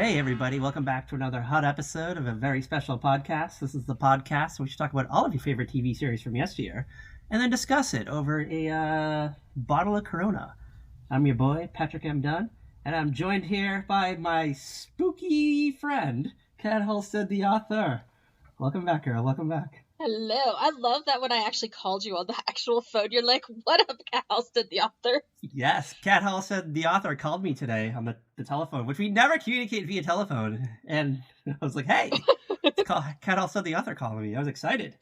Hey everybody, welcome back to another hot episode of a very special podcast. This is the podcast where we talk about all of your favorite TV series from yesteryear and then discuss it over a bottle of Corona. I'm your boy, Patrick M. Dunn, and I'm joined here by my spooky friend, Kat Halstead, the author. Welcome back, girl. Welcome back. Hello. I love that when I actually called you on the actual phone, you're like, what up, Kat Halstead, the author? Yes, Kat Halstead, the author, called me today on the telephone, which we never communicate via telephone. And I was like, hey, it's Kat Halstead, the author, calling me. I was excited.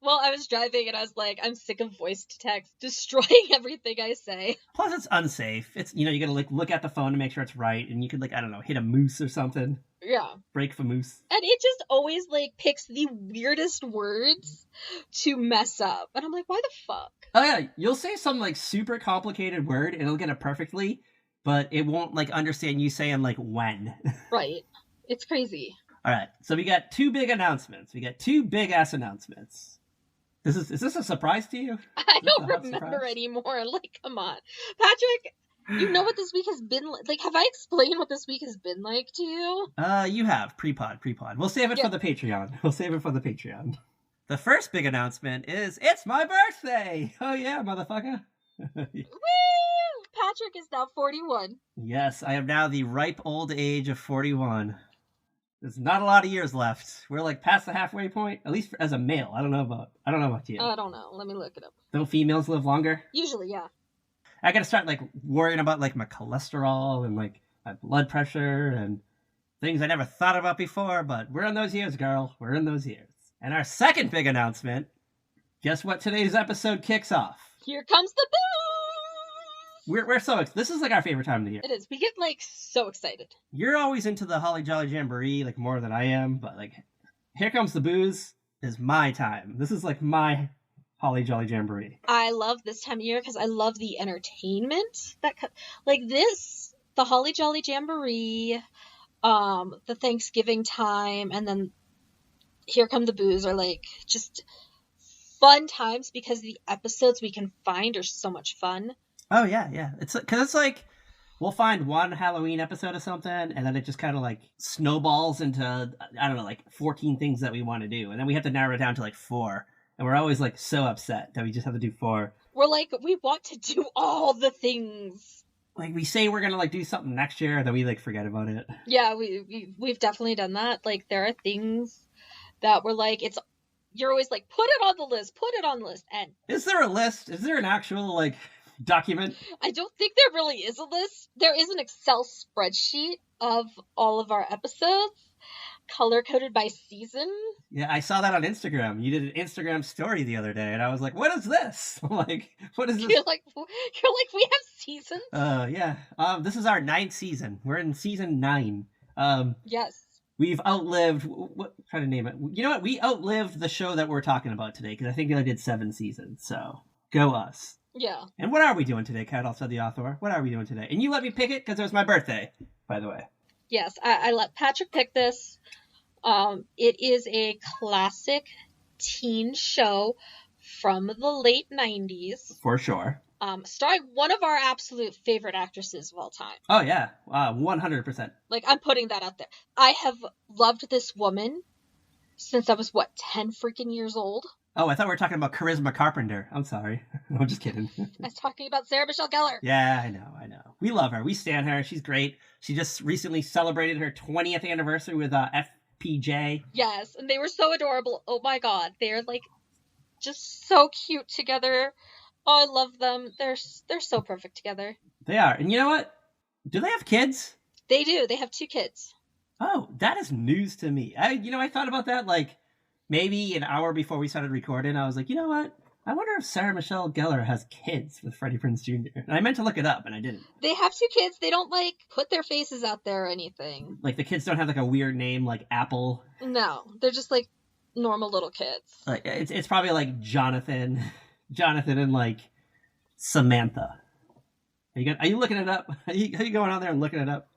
Well, I was driving and I was like, I'm sick of voice to text destroying everything I say. Plus, it's unsafe. It's, you gotta look at the phone to make sure it's right. And you could hit a moose or something. Yeah. Break the moose. And it just always picks the weirdest words to mess up. And I'm like, why the fuck? Oh yeah, you'll say some super complicated word and it'll get it perfectly, but it won't understand you saying when. Right. It's crazy. All right, so we got two big announcements. We got two big ass announcements. Is this a surprise to you? I don't remember anymore. Come on. Patrick, you know what this week has been like? Have I explained what this week has been like to you? You have. Pre-pod. We'll save it for the Patreon. The first big announcement is, it's my birthday! Oh yeah, motherfucker. Woo! Patrick is now 41. Yes, I am now the ripe old age of 41. There's not a lot of years left. We're past the halfway point, at least as a male. I don't know about you. I don't know. Let me look it up. Don't females live longer? Usually, yeah. I gotta start worrying about my cholesterol and my blood pressure and things I never thought about before, but we're in those years, girl. We're in those years. And our second big announcement, guess what today's episode kicks off? Here comes the booze! We're so excited. This is our favorite time of the year. It is. We get so excited. You're always into the Holly Jolly Jamboree more than I am, but Here Comes the Booze is my time. This is my Holly Jolly Jamboree. I love this time of year because I love the entertainment that the Holly Jolly Jamboree, the Thanksgiving time, and then Here Come the Booze are just fun times because the episodes we can find are so much fun. Oh yeah. It's because it's we'll find one Halloween episode of something, and then it just kind of snowballs into 14 things that we want to do, and then we have to narrow it down to 4. And we're always so upset that we just have to do 4. We're we want to do all the things. We say we're gonna do something next year, and then we forget about it. Yeah, we've definitely done that. There are things that we're you're always put it on the list. And is there a list? Is there an actual document? I don't think there really is a list. There is an Excel spreadsheet of all of our episodes, color-coded by season. Yeah, I saw that on Instagram. You did an Instagram story the other day, and I was like, what is this? What is this? You're we have seasons? Yeah. This is our 9th season. We're in season 9. Yes. We've outlived, try to name it. You know what? We outlived the show that we're talking about today, because I think I did 7 seasons, so go us. Yeah. And what are we doing today, Kat Halstead, the author? What are we doing today? And you let me pick it, because it was my birthday, by the way. Yes, I let Patrick pick this. It is a classic teen show from the late 90s. For sure. Starring one of our absolute favorite actresses of all time. Oh, yeah. 100%. I'm putting that out there. I have loved this woman since I was, 10 freaking years old? Oh, I thought we were talking about Charisma Carpenter. I'm sorry. I'm just kidding. I was talking about Sarah Michelle Gellar. Yeah, I know. We love her. We stand her. She's great. She just recently celebrated her 20th anniversary with FPJ. Yes, and they were so adorable. Oh my god. They're just so cute together. Oh, I love them. They're so perfect together. They are. And you know what? Do they have kids? They do. They have 2 kids. Oh, that is news to me. I thought about that maybe an hour before we started recording. I was like, you know what? I wonder if Sarah Michelle Gellar has kids with Freddie Prinze Jr. And I meant to look it up, and I didn't. They have 2 kids. They don't put their faces out there or anything. The kids don't have a weird name like Apple. No, they're just normal little kids. It's probably Jonathan and Samantha. Are you looking it up? Are you going on there and looking it up?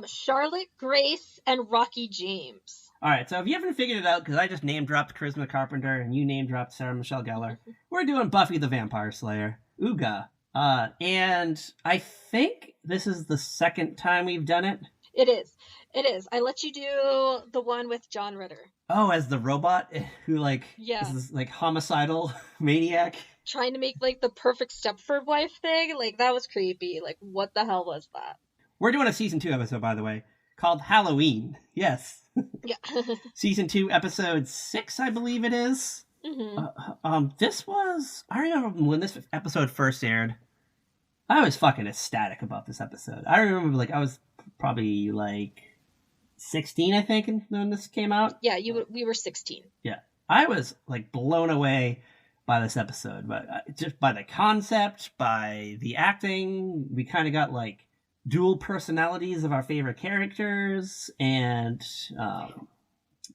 Charlotte, Grace, and Rocky James. All right, so if you haven't figured it out, because I just name-dropped Charisma Carpenter and you name-dropped Sarah Michelle Gellar, we're doing Buffy the Vampire Slayer. Ooga. And I think this is the second time we've done it. It is. It is. I let you do the one with John Ritter. Oh, as the robot who like Yeah. is this like homicidal maniac. Trying to make like the perfect Stepford wife thing. Like that was creepy. Like what the hell was that? We're doing a season 2 episode, by the way, called Halloween. Yes. Yeah. Season 2, episode 6, I believe it is. This was, I remember when this episode first aired, I was fucking ecstatic about this episode. I remember like I was probably like 16, I think, when this came out. Yeah, we were 16. Yeah. I was like blown away by this episode, but just by the concept, by the acting. We kind of got like dual personalities of our favorite characters, and yeah,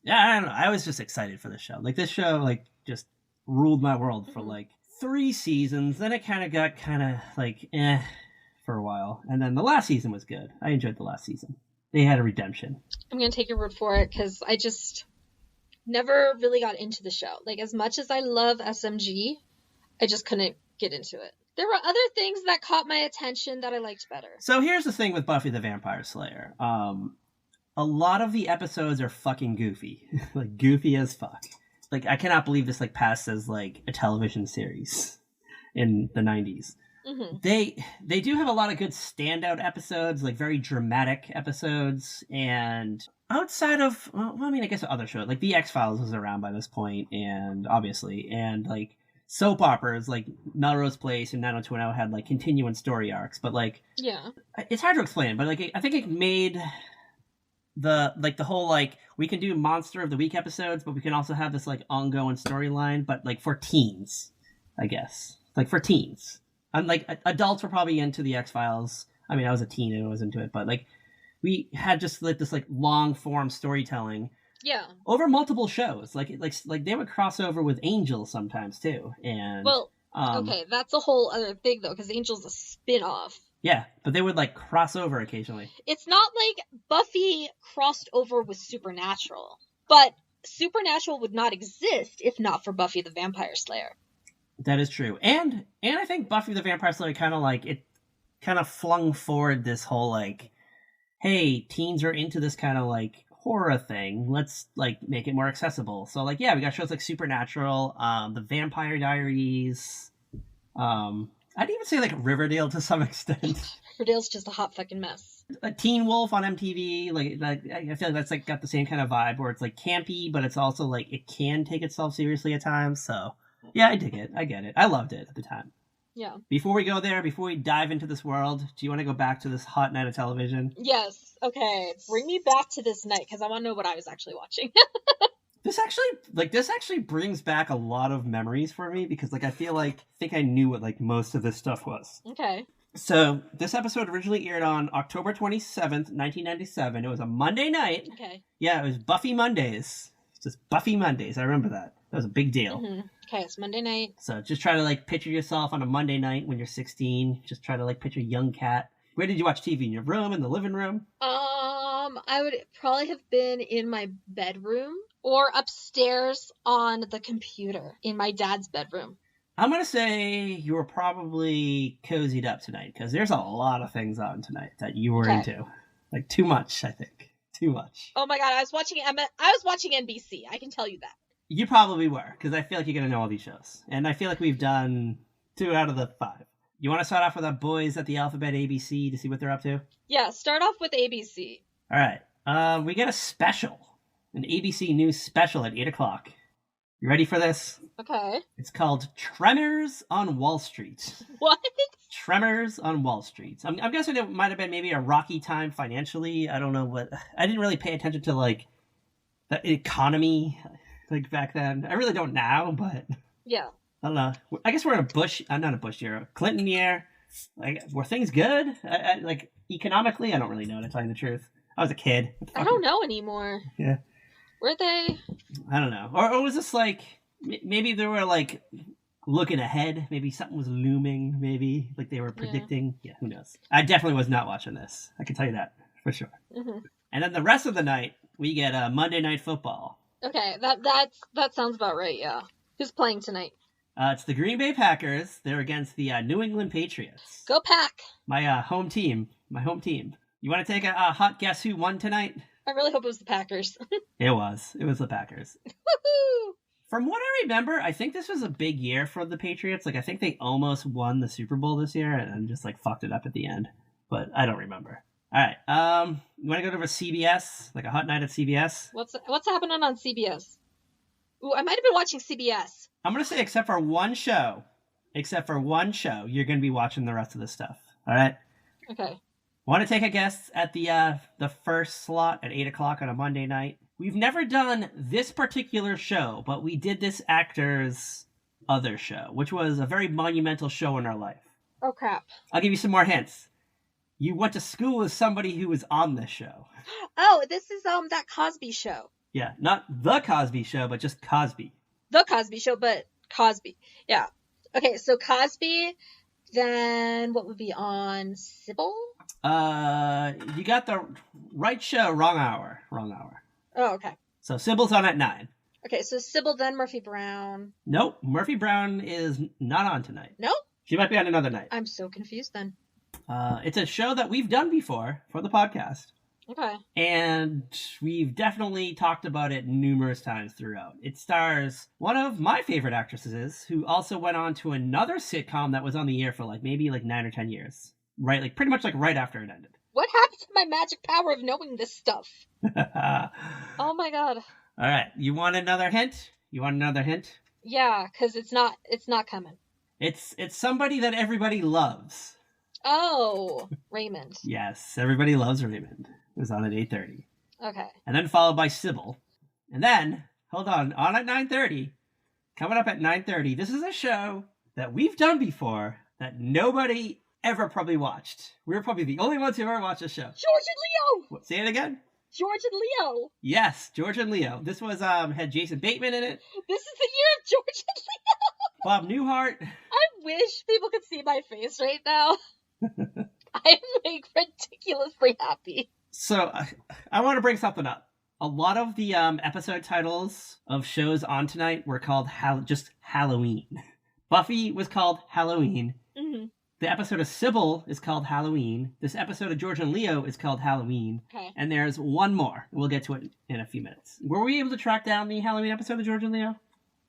I don't know. I was just excited for this show. Like this show, like just ruled my world for like 3 seasons. Then it kind of got like for a while, and then the last season was good. I enjoyed the last season. They had a redemption. I'm gonna take your word for it because I just never really got into the show. Like as much as I love SMG, I just couldn't get into it. There were other things that caught my attention that I liked better. So here's the thing with Buffy the Vampire Slayer. A lot of the episodes are fucking goofy. Like goofy as fuck. Like I cannot believe this like passed as like a television series in the 90s. Mm-hmm. They do have a lot of good standout episodes, like very dramatic episodes, and outside of well, I mean I guess other shows like the X-Files was around by this point, and obviously, and like soap operas like Melrose Place and 90210 had like continuing story arcs, but like yeah, it's hard to explain, but like I think it made the whole like we can do Monster of the Week episodes, but we can also have this like ongoing storyline, but like for teens, I guess, like for teens. And like adults were probably into the X-Files. I mean, I was a teen and I was into it, but like we had just like this like long form storytelling. Yeah. Over multiple shows, like they would cross over with Angel sometimes too, and well, okay, that's a whole other thing though, because Angel's a spin-off. Yeah, but they would like cross over occasionally. It's not like Buffy crossed over with Supernatural, but Supernatural would not exist if not for Buffy the Vampire Slayer. That is true, and I think Buffy the Vampire Slayer kind of flung forward this whole like, hey, teens are into this kind of like horror thing. Let's like make it more accessible. So like, yeah, we got shows like Supernatural, the Vampire Diaries. I'd even say like Riverdale to some extent. Riverdale's just a hot fucking mess. Teen Wolf on MTV, like I feel like that's like got the same kind of vibe where it's like campy, but it's also like it can take itself seriously at times. So yeah, I dig it. I get it. I loved it at the time. Yeah. Before we go there, before we dive into this world, do you want to go back to this hot night of television? Yes. Okay. Bring me back to this night because I want to know what I was actually watching. This actually brings back a lot of memories for me because like I think I knew what like most of this stuff was. Okay. So this episode originally aired on October 27th, 1997. It was a Monday night. Okay. Yeah, it was Buffy Mondays. Just Buffy Mondays. I remember that. That was a big deal. Mm-hmm. Okay, it's Monday night. So just try to like picture yourself on a Monday night when you're 16. Just try to like picture young Kat. Where did you watch TV? In your room? In the living room? I would probably have been in my bedroom or upstairs on the computer in my dad's bedroom. I'm going to say you were probably cozied up tonight because there's a lot of things on tonight that you were into. Like too much, I think. Too much. Oh my god, I was watching NBC. I can tell you that. You probably were because I feel like you're going to know all these shows. And I feel like we've done 2 out of the 5. You want to start off with our boys at the Alphabet ABC to see what they're up to? Yeah, start off with ABC. All right. We get a special. An ABC News special at 8 o'clock. You ready for this? Okay. It's called Tremors on Wall Street. What? Tremors on Wall Street. I'm guessing it might have been maybe a rocky time financially. I don't know what... I didn't really pay attention to, like, the economy, like, back then. I really don't now, but... Yeah. I don't know. I guess we're in a Bush... not a Bush year. A Clinton year. Like, were things good? Like, economically? I don't really know, to tell you the truth. I was a kid. I don't know anymore. Yeah. Were they? I don't know. Or was this like, maybe they were like looking ahead. Maybe something was looming. Maybe like they were predicting. Yeah, who knows? I definitely was not watching this. I can tell you that for sure. Mm-hmm. And then the rest of the night, we get Monday Night Football. Okay, that sounds about right, yeah. Who's playing tonight? It's the Green Bay Packers. They're against the New England Patriots. Go Pack! My home team. You want to take a hot guess who won tonight? I really hope it was the Packers. It was the Packers. Woohoo! From what I remember, I think this was a big year for the Patriots. Like, I think they almost won the Super Bowl this year and just, like, fucked it up at the end. But I don't remember. All right. You want to go over CBS? Like a hot night at CBS? What's happening on CBS? Ooh, I might have been watching CBS. I'm going to say except for one show, you're going to be watching the rest of this stuff. All right? Okay. Want to take a guess at the first slot at 8 o'clock on a Monday night? We've never done this particular show, but we did this actor's other show, which was a very monumental show in our life. Oh, crap. I'll give you some more hints. You went to school with somebody who was on this show. Oh, this is that Cosby Show. Yeah, not The Cosby Show, but just Cosby. The Cosby Show, but Cosby. Yeah. Okay, so Cosby, then what would be on? Sybil? You got the right show, wrong hour. Oh, okay. So Sybil's on at 9. Okay, so Sybil, then Murphy Brown. Nope, Murphy Brown is not on tonight. Nope. She might be on another night. I'm so confused then. It's a show that we've done before for the podcast. Okay. And we've definitely talked about it numerous times throughout. It stars one of my favorite actresses who also went on to another sitcom that was on the air for maybe 9 or 10 years. Right, pretty much right after it ended. What happened to my magic power of knowing this stuff? Oh my god. All right, you want another hint? Yeah, because it's not coming. It's somebody that everybody loves. Oh, Raymond. Yes, everybody loves Raymond. It was on at 8:30. Okay. And then followed by Sybil. And then, hold on at 9:30. Coming up at 9:30, this is a show that we've done before that nobody ever probably watched. We were probably the only ones who ever watched the show. George and Leo! What, say it again? George and Leo! Yes, George and Leo. This was, had Jason Bateman in it. This is the year of George and Leo! Bob Newhart. I wish people could see my face right now. I'm ridiculously happy. So, I want to bring something up. A lot of the episode titles of shows on tonight were called just Halloween. Buffy was called Halloween. Mm-hmm. The episode of Sybil is called Halloween. This episode of George and Leo is called Halloween. Okay. And there's one more. We'll get to it in a few minutes. Were we able to track down the Halloween episode of George and Leo?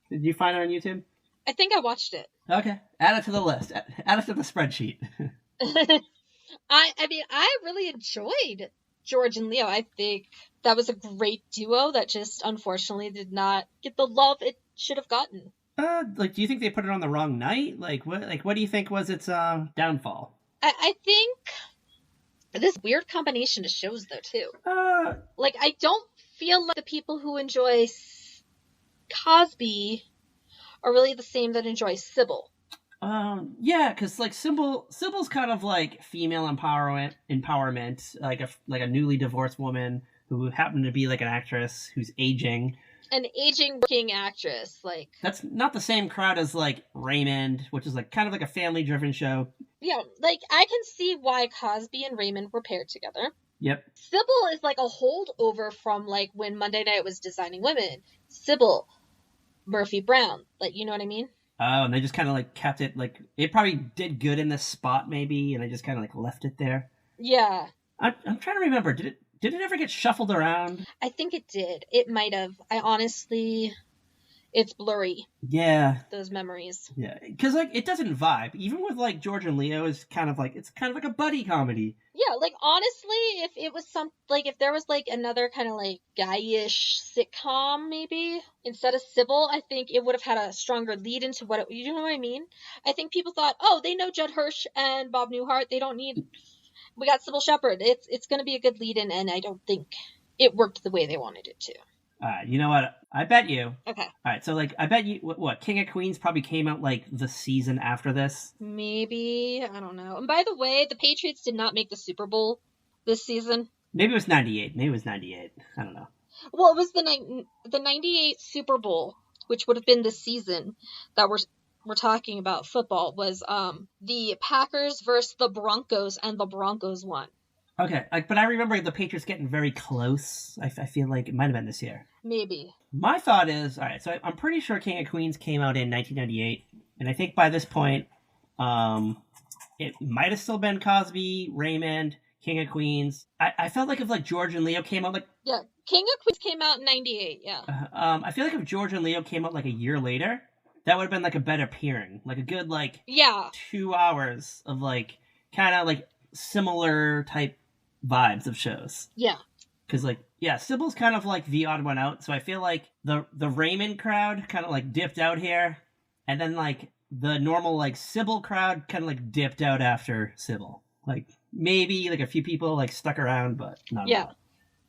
Did you find it on YouTube? I think I watched it. Okay. Add it to the list. Add it to the spreadsheet. I mean, I really enjoyed George and Leo. I think that was a great duo that just unfortunately did not get the love it should have gotten. Do you think they put it on the wrong night? What do you think was its downfall? I think this weird combination of shows though too. I don't feel like the people who enjoy Cosby are really the same that enjoy Sybil. Yeah, because Sybil's kind of like female empowerment, like a newly divorced woman who happened to be like an actress who's aging. An aging working actress, that's not the same crowd as Raymond, which is kind of like a family-driven show. Yeah, I can see why Cosby and Raymond were paired together. Yep. Sybil is like a holdover from when Monday Night was Designing Women. Sybil, Murphy Brown, you know what I mean? Oh, and they just kind of kept it it probably did good in this spot maybe, and they just kind of left it there. Yeah. I'm trying to remember. Did it ever get shuffled around? I think it did. It might have. I honestly, it's blurry. Yeah. Those memories. Yeah, because it doesn't vibe. Even with George and Leo is kind of it's kind of like a buddy comedy. Yeah, honestly, if it was if there was another kind of guy-ish sitcom maybe instead of Sybil, I think it would have had a stronger lead into what you know what I mean? I think people thought, oh, they know Judd Hirsch and Bob Newhart. They don't need. We got Sybil Shepherd. It's going to be a good lead-in, and I don't think it worked the way they wanted it to. All right, you know what? I bet you. Okay. All right, so I bet you what King of Queens probably came out the season after this. Maybe, I don't know. And by the way, the Patriots did not make the Super Bowl this season. Maybe it was 98. I don't know. Well, it was the 98 Super Bowl, which would have been the season that we're talking about football, was the Packers versus the Broncos, and the Broncos won. Okay, but I remember the Patriots getting very close. I feel like it might have been this year. Maybe. My thought is, all right, so I'm pretty sure King of Queens came out in 1998, and I think by this point, it might have still been Cosby, Raymond, King of Queens. I felt like if like George and Leo came out like Yeah, King of Queens came out in 98, yeah. I feel like if George and Leo came out like a year later, that would have been like a better pairing. Like a good like Yeah. 2 hours of like kind of like similar type vibes of shows. Yeah. Because like yeah, Sybil's kind of like the odd one out, so I feel like the Raymond crowd kind of like dipped out here, and then like the normal like Sybil crowd kind of like dipped out after Sybil. Like maybe like a few people like stuck around, but not a lot.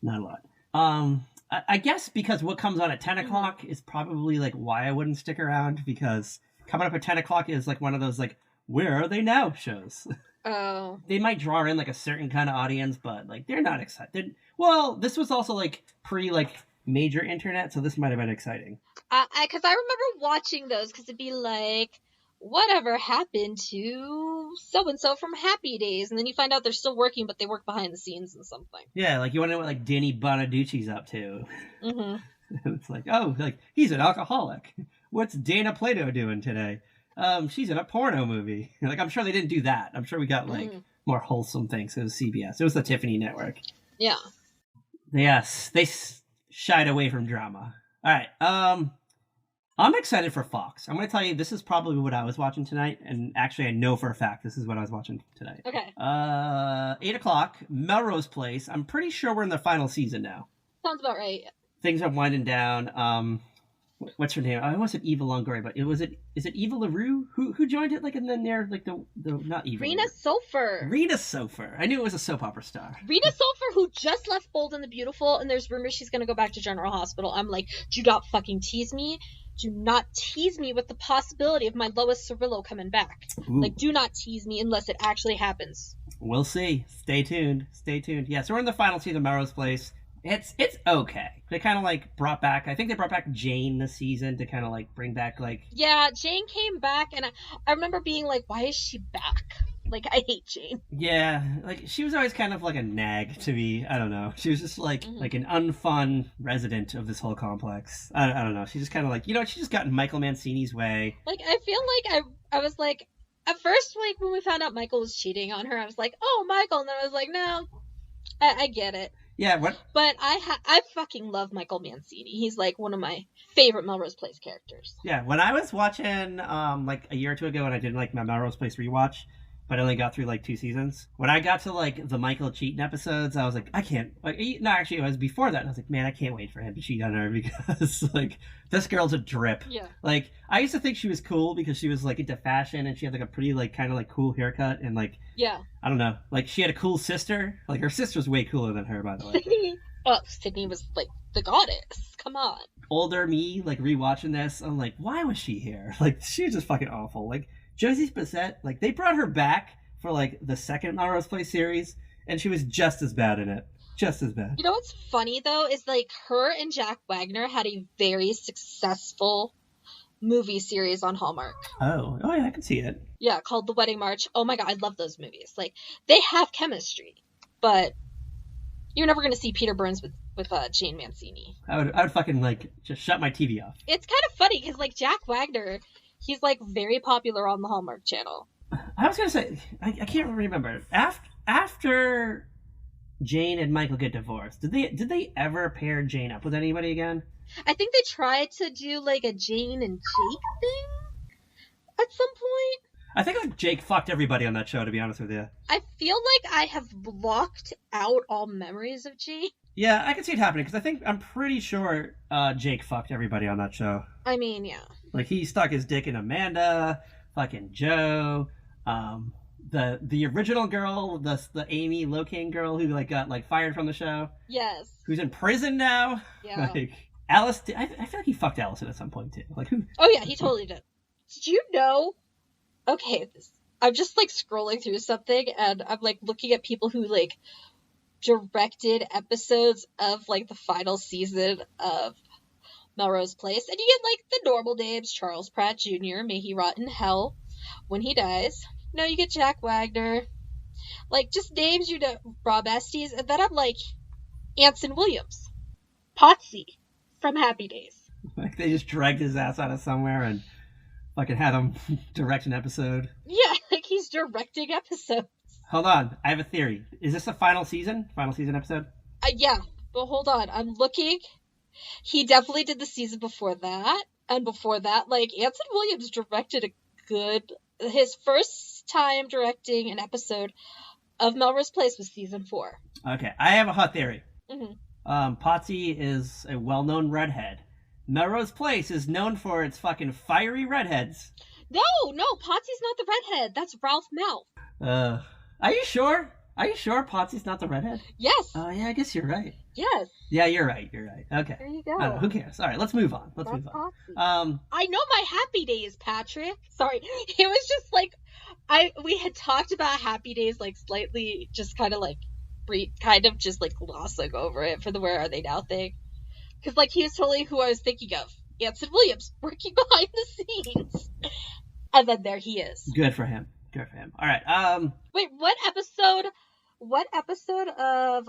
Not a lot. I guess because what comes on at 10 o'clock is probably like why I wouldn't stick around, because coming up at 10 o'clock is like one of those like where are they now shows. Oh. They might draw in like a certain kind of audience, but like they're not excited. Well, this was also like pre like major internet, so this might have been exciting. Because I remember watching those, because it'd be like, whatever happened to so-and-so from Happy Days? And then you find out they're still working, but they work behind the scenes and something. Yeah, like you want to know what like Danny Bonaducci's up to. Mm-hmm. It's like, oh, like he's an alcoholic. What's Dana Plato doing today? She's in a porno movie. Like I'm sure they didn't do that. I'm sure we got like more wholesome things. It was CBS. It was the Tiffany Network. Yeah. Yes, they shied away from drama. All right. I'm excited for Fox. I'm going to tell you, this is probably what I was watching tonight. And actually, I know for a fact this is what I was watching tonight. Okay. 8 o'clock, Melrose Place. I'm pretty sure we're in the final season now. Sounds about right. Things are winding down. What's her name? I almost said Eva Longoria, but is it Eva LaRue? Who joined it? Like, and then they're like the not Eva. Rena Sofer. Rena Sofer. I knew it was a soap opera star. Rena Sofer, who just left Bold and the Beautiful, and there's rumors she's going to go back to General Hospital. I'm like, do not fucking tease me. Do not tease me with the possibility of my Lois Cirillo coming back. Ooh. Like, do not tease me unless it actually happens. We'll see. Stay tuned. Stay tuned. Yeah, so we're in the final season of Melrose Place. It's okay. They kind of like brought back, I think they brought back Jane this season to kind of like bring back like... Yeah, Jane came back, and I remember being like, why is she back? Like, I hate Jane. Yeah, like she was always kind of like a nag to me. I don't know. She was just like like an unfun resident of this whole complex. I don't know. She just kind of like, she just got in Michael Mancini's way. Like, I feel like I was like, at first, like when we found out Michael was cheating on her, I was like, oh, Michael. And then I was like, no, I get it. Yeah, what? But I fucking love Michael Mancini. He's like one of my favorite Melrose Place characters. Yeah, when I was watching like a year or two ago, and I did like my Melrose Place rewatch, but I only got through like 2 seasons. When I got to like the Michael cheating episodes, I was like, I can't. Like, no, actually, it was before that. I was like, man, I can't wait for him to cheat on her because like this girl's a drip. Yeah. Like I used to think she was cool because she was like into fashion and she had like a pretty like kind of like cool haircut and like yeah. I don't know. Like she had a cool sister. Like her sister's way cooler than her, by the way. Well, Sydney was like the goddess. Come on. Older me, like rewatching this, I'm like, why was she here? Like she was just fucking awful. Like Josie Bissett, like they brought her back for like the second Melrose Place series, and she was just as bad in it. Just as bad. You know what's funny though is like her and Jack Wagner had a very successful movie series on Hallmark. Oh yeah, I can see it. Yeah, called The Wedding March. Oh my god, I love those movies. Like they have chemistry, but you're never gonna see Peter Burns with Jane Mancini. I would fucking like just shut my TV off. It's kind of funny because like Jack Wagner, he's like very popular on the Hallmark Channel. I was gonna say I can't remember after Jane and Michael get divorced. Did they ever pair Jane up with anybody again? I think they tried to do like a Jane and Jake thing at some point. I think like Jake fucked everybody on that show, to be honest with you. I feel like I have blocked out all memories of Jake. Yeah, I can see it happening because I'm pretty sure Jake fucked everybody on that show. I mean, yeah. Like he stuck his dick in Amanda, fucking Joe, the original girl, the Amy Locane girl who like got like fired from the show. Yes. Who's in prison now. Yeah. Like Alice, I feel like he fucked Allison at some point too. Like who? Oh yeah, he totally did. Did you know? Okay, I'm just like scrolling through something and I'm like looking at people who like directed episodes of like the final season of Melrose Place, and you get like the normal names: Charles Pratt Jr., may he rot in hell when he dies. No, you get Jack Wagner, like just names you know, Rob Estes, and then I'm like Anson Williams, Potsy from Happy Days. Like they just dragged his ass out of somewhere and fucking had him direct an episode. Yeah, like he's directing episodes. Hold on. I have a theory. Is this a final season? Final season episode? Yeah, but hold on. I'm looking. He definitely did the season before that. And before that, like, Anson Williams directed his first time directing an episode of Melrose Place was season 4. Okay. I have a hot theory. Mm-hmm. Potsy is a well-known redhead. Melrose Place is known for its fucking fiery redheads. No, Potsy's not the redhead. That's Ralph Mouth. Are you sure? Are you sure Potsy's not the redhead? Yes. Oh, yeah, I guess you're right. Yes. Yeah, you're right. Okay. There you go. Who cares? All right, let's move on. Let's move on. Potsy. I know my Happy Days, Patrick. Sorry. It was just like, we had talked about Happy Days, like, slightly, just kind of like, just like glossing over it for the Where Are They Now thing. Because, like, he was totally who I was thinking of. Anson Williams, working behind the scenes. And then there he is. Good for him. All right. Wait, what episode of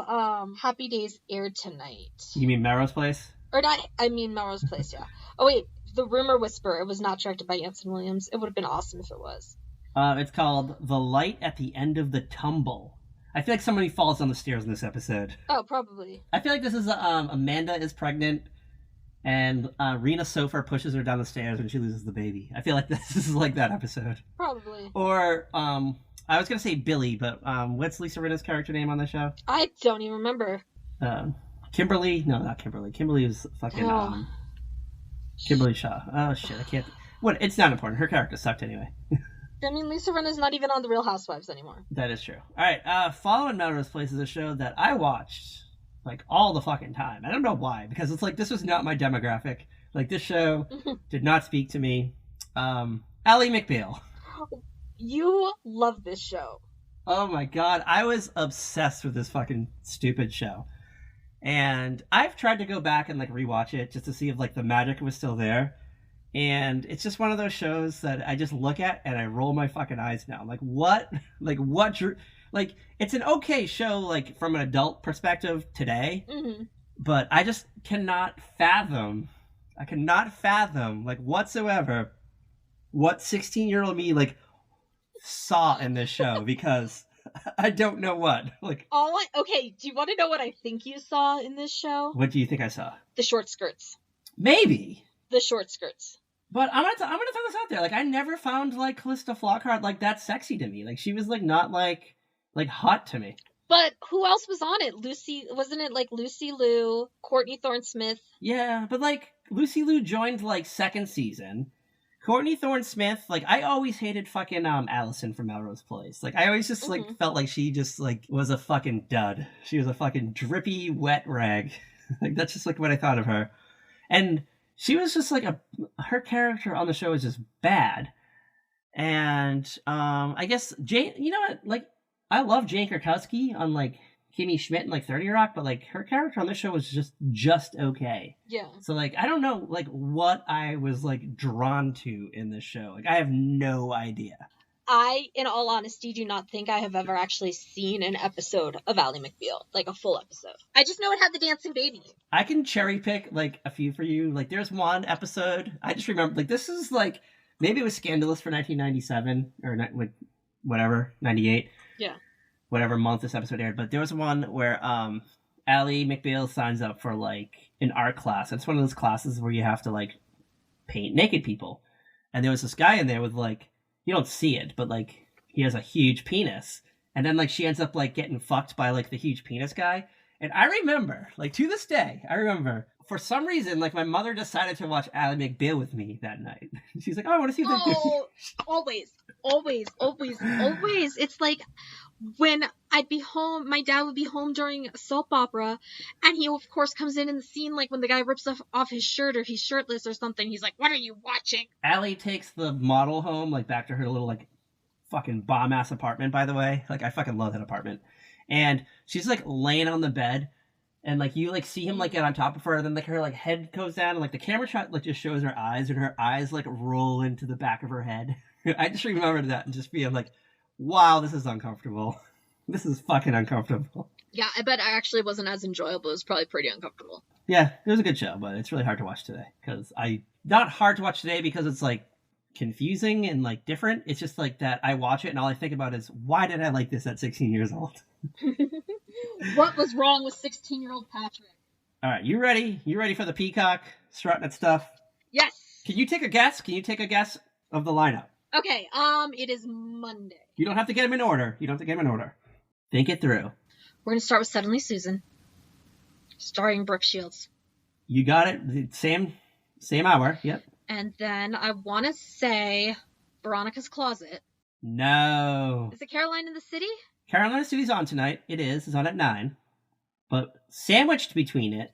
Happy Days aired tonight? You mean Melrose Place? Or not, I mean Melrose Place, yeah. Oh wait, The Rumor Whisperer. It was not directed by Anson Williams. It would have been awesome if it was. It's called The Light at the End of the Tumble. I feel like somebody falls down the stairs in this episode. Oh, probably. I feel like this is Amanda is pregnant, and Rena Sofer pushes her down the stairs when she loses the baby. I feel like this is like that episode. Probably. Or I was gonna say Billy, but what's Lisa Rinna's character name on the show? I don't even remember. Kimberly? No, not Kimberly. Kimberly is fucking Kimberly Shaw. Oh shit, I can't. What? It's not important. Her character sucked anyway. I mean, Lisa Rinna's not even on The Real Housewives anymore. That is true. All right, Following Melrose Place is a show that I watched like all the fucking time. I don't know why, because it's like this was not my demographic. Like this show did not speak to me. Ally McBeal. You love this show. Oh my god, I was obsessed with this fucking stupid show. And I've tried to go back and like rewatch it just to see if like the magic was still there. And it's just one of those shows that I just look at and I roll my fucking eyes now. Like what? Like it's an okay show like from an adult perspective today. Mm-hmm. But I just cannot fathom like whatsoever what 16-year-old me like saw in this show, because I don't know what. Like okay, do you want to know what I think you saw in this show? What do you think I saw? The short skirts. Maybe. The short skirts. But I'm gonna throw this out there. Like I never found like Callista Flockhart like that sexy to me. Like she was like not like hot to me. But who else was on it? Wasn't it like Lucy Liu, Courtney Thorne-Smith? Yeah, but like Lucy Liu joined like second season. Courtney Thorne-Smith, like I always hated fucking Allison from Melrose Place. Like I always just like felt like she just like was a fucking dud. She was a fucking drippy wet rag. Like that's just like what I thought of her. And she was just like her character on the show is just bad. And I guess Jane, you know what? Like I love Jane Krakowski on like Kimmy Schmidt and like 30 Rock, but like her character on this show was just okay. Yeah. So like I don't know like what I was like drawn to in this show. Like I have no idea. I, in all honesty, do not think I have ever actually seen an episode of Ally McBeal, like a full episode. I just know it had the dancing baby. I can cherry pick like a few for you. Like there's one episode I just remember. Like this is like maybe it was scandalous for 1997 or whatever 98. Yeah. Whatever month this episode aired, but there was one where Ally McBeal signs up for like an art class. It's one of those classes where you have to like paint naked people, and there was this guy in there with like, you don't see it, but like he has a huge penis, and then like she ends up like getting fucked by like the huge penis guy. And I remember, like to this day, for some reason, like my mother decided to watch Ally McBeal with me that night. She's like, "Oh, I want to see this." Oh, always. It's like when I'd be home, my dad would be home during a soap opera, and he of course comes in the scene like when the guy rips off his shirt or he's shirtless or something. He's like, "What are you watching?" Ally takes the model home, like back to her little like fucking bomb ass apartment. By the way, like I fucking love that apartment. And she's like laying on the bed, and like you like see him like get on top of her, and then like her like head goes down, and like the camera shot like just shows her eyes, and her eyes like roll into the back of her head. I just remembered that and just being like, wow, this is uncomfortable. This is fucking uncomfortable. Yeah, I bet it actually wasn't as enjoyable. It was probably pretty uncomfortable. Yeah, it was a good show, but it's really hard to watch today. Not hard to watch today because it's like confusing and like different. It's just like that I watch it and all I think about is, why did I like this at 16 years old? What was wrong with 16-year-old Patrick? All right, you ready? You ready for the peacock strutting at stuff? Yes. Can you take a guess? Of the lineup? Okay, it is Monday. You don't have to get them in order. Think it through. We're going to start with Suddenly Susan, starring Brooke Shields. You got it. Same hour. Yep. And then I want to say Veronica's Closet. No. Is it Caroline in the City? Caroline in the City's on tonight. It is. It's on at 9. But sandwiched between it.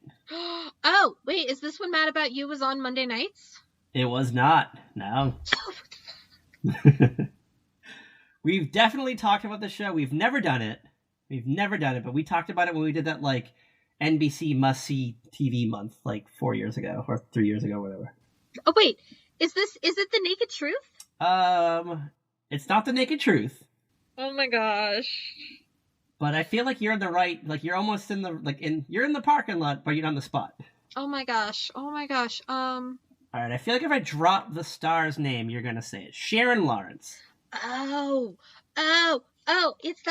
Oh, wait. Is this when Mad About You was on Monday nights? It was not. No. We've definitely talked about the show. We've never done it. But we talked about it when we did that, like, NBC must-see TV month, like, 4 years ago. Or 3 years ago, whatever. Oh, wait. Is it The Naked Truth? It's not The Naked Truth. Oh my gosh. But I feel like you're in the right, like you're almost in the, you're in the parking lot, but you're on the spot. Oh my gosh. Alright, I feel like if I drop the star's name, you're gonna say it. Sharon Lawrence. Oh, it's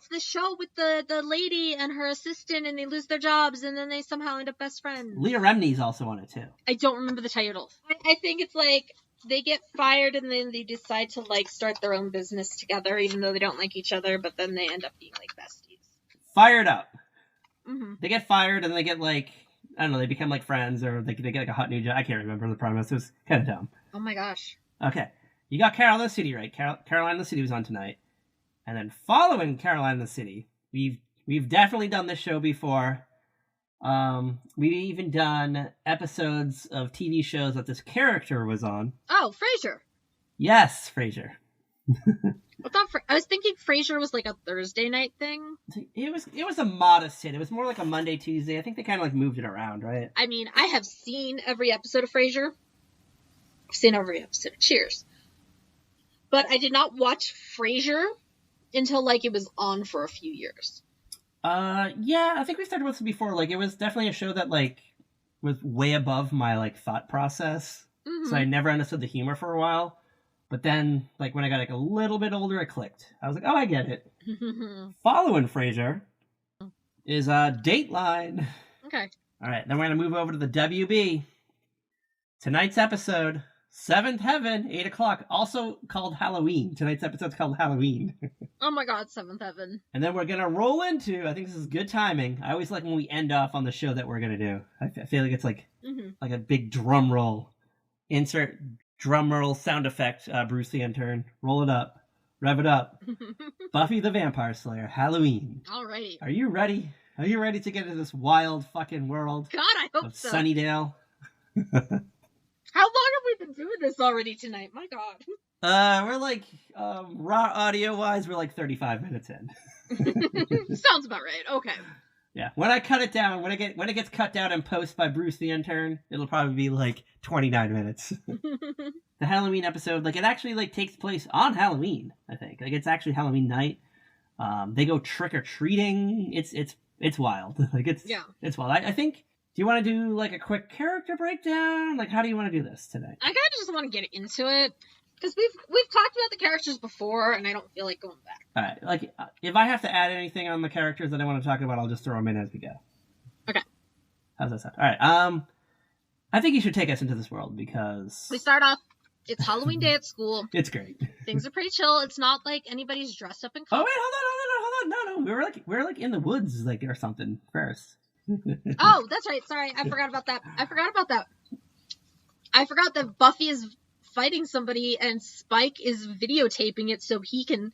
the show with the lady and her assistant, and they lose their jobs, and then they somehow end up best friends. Leah Remini's also on it, too. I don't remember the title. I think it's like, they get fired and then they decide to like start their own business together, even though they don't like each other, but then they end up being like besties. Fired Up. Mm-hmm. They get fired and they get like, I don't know, they become like friends, or they get like a hot new job. I can't remember the premise. It was kind of dumb. Oh my gosh. Okay. You got Caroline in the City right. Caroline in the City was on tonight. And then following Caroline in the City, we've definitely done this show before. We've even done episodes of TV shows that this character was on. Oh, Frasier. Yes, Frasier. I was thinking Frasier was like a Thursday night thing. It was a modest hit. It was more like a Monday, Tuesday. I think they kind of like moved it around, right? I mean, I have seen every episode of Frasier. I've seen every episode of Cheers. But I did not watch Frasier until like it was on for a few years. Yeah, I think we started with this before. Like, it was definitely a show that, like, was way above my, like, thought process. Mm-hmm. So I never understood the humor for a while. But then, like, when I got, like, a little bit older, it clicked. I was like, oh, I get it. Following Frasier is, Dateline. Okay. All right, then we're going to move over to the WB. Tonight's episode, Seventh Heaven, 8 o'clock, also called Halloween. Tonight's episode's called Halloween. Oh my god, Seventh Heaven. And then we're going to roll into, I think this is good timing. I always like when we end off on the show that we're going to do. I feel like it's like like a big drum roll. Insert drum roll sound effect, Bruce the Intern. Roll it up. Rev it up. Buffy the Vampire Slayer, Halloween. Alrighty. Are you ready? Are you ready to get into this wild fucking world? God, I hope of so. Sunnydale? How long have we been doing this already tonight? My god. We're like, raw audio-wise, we're like 35 minutes in. Sounds about right. Okay. Yeah. When I cut it down, when it gets cut down and post by Bruce the Intern, it'll probably be like 29 minutes. The Halloween episode, like, it actually like takes place on Halloween, I think. Like, it's actually Halloween night. They go trick-or-treating. It's wild. Like, it's wild. I think, do you want to do like a quick character breakdown? Like, how do you want to do this today? I kind of just want to get into it. Because we've talked about the characters before, and I don't feel like going back. All right, like, if I have to add anything on the characters that I want to talk about, I'll just throw them in as we go. Okay. How's that sound? All right, I think you should take us into this world, because... We start off, it's Halloween day at school. It's great. Things are pretty chill. It's not like anybody's dressed up in costume. Oh, wait, hold on. No. We were like, in the woods, like, or something, first. Oh, that's right. Sorry, I forgot about that. I forgot that Buffy is fighting somebody and Spike is videotaping it so he can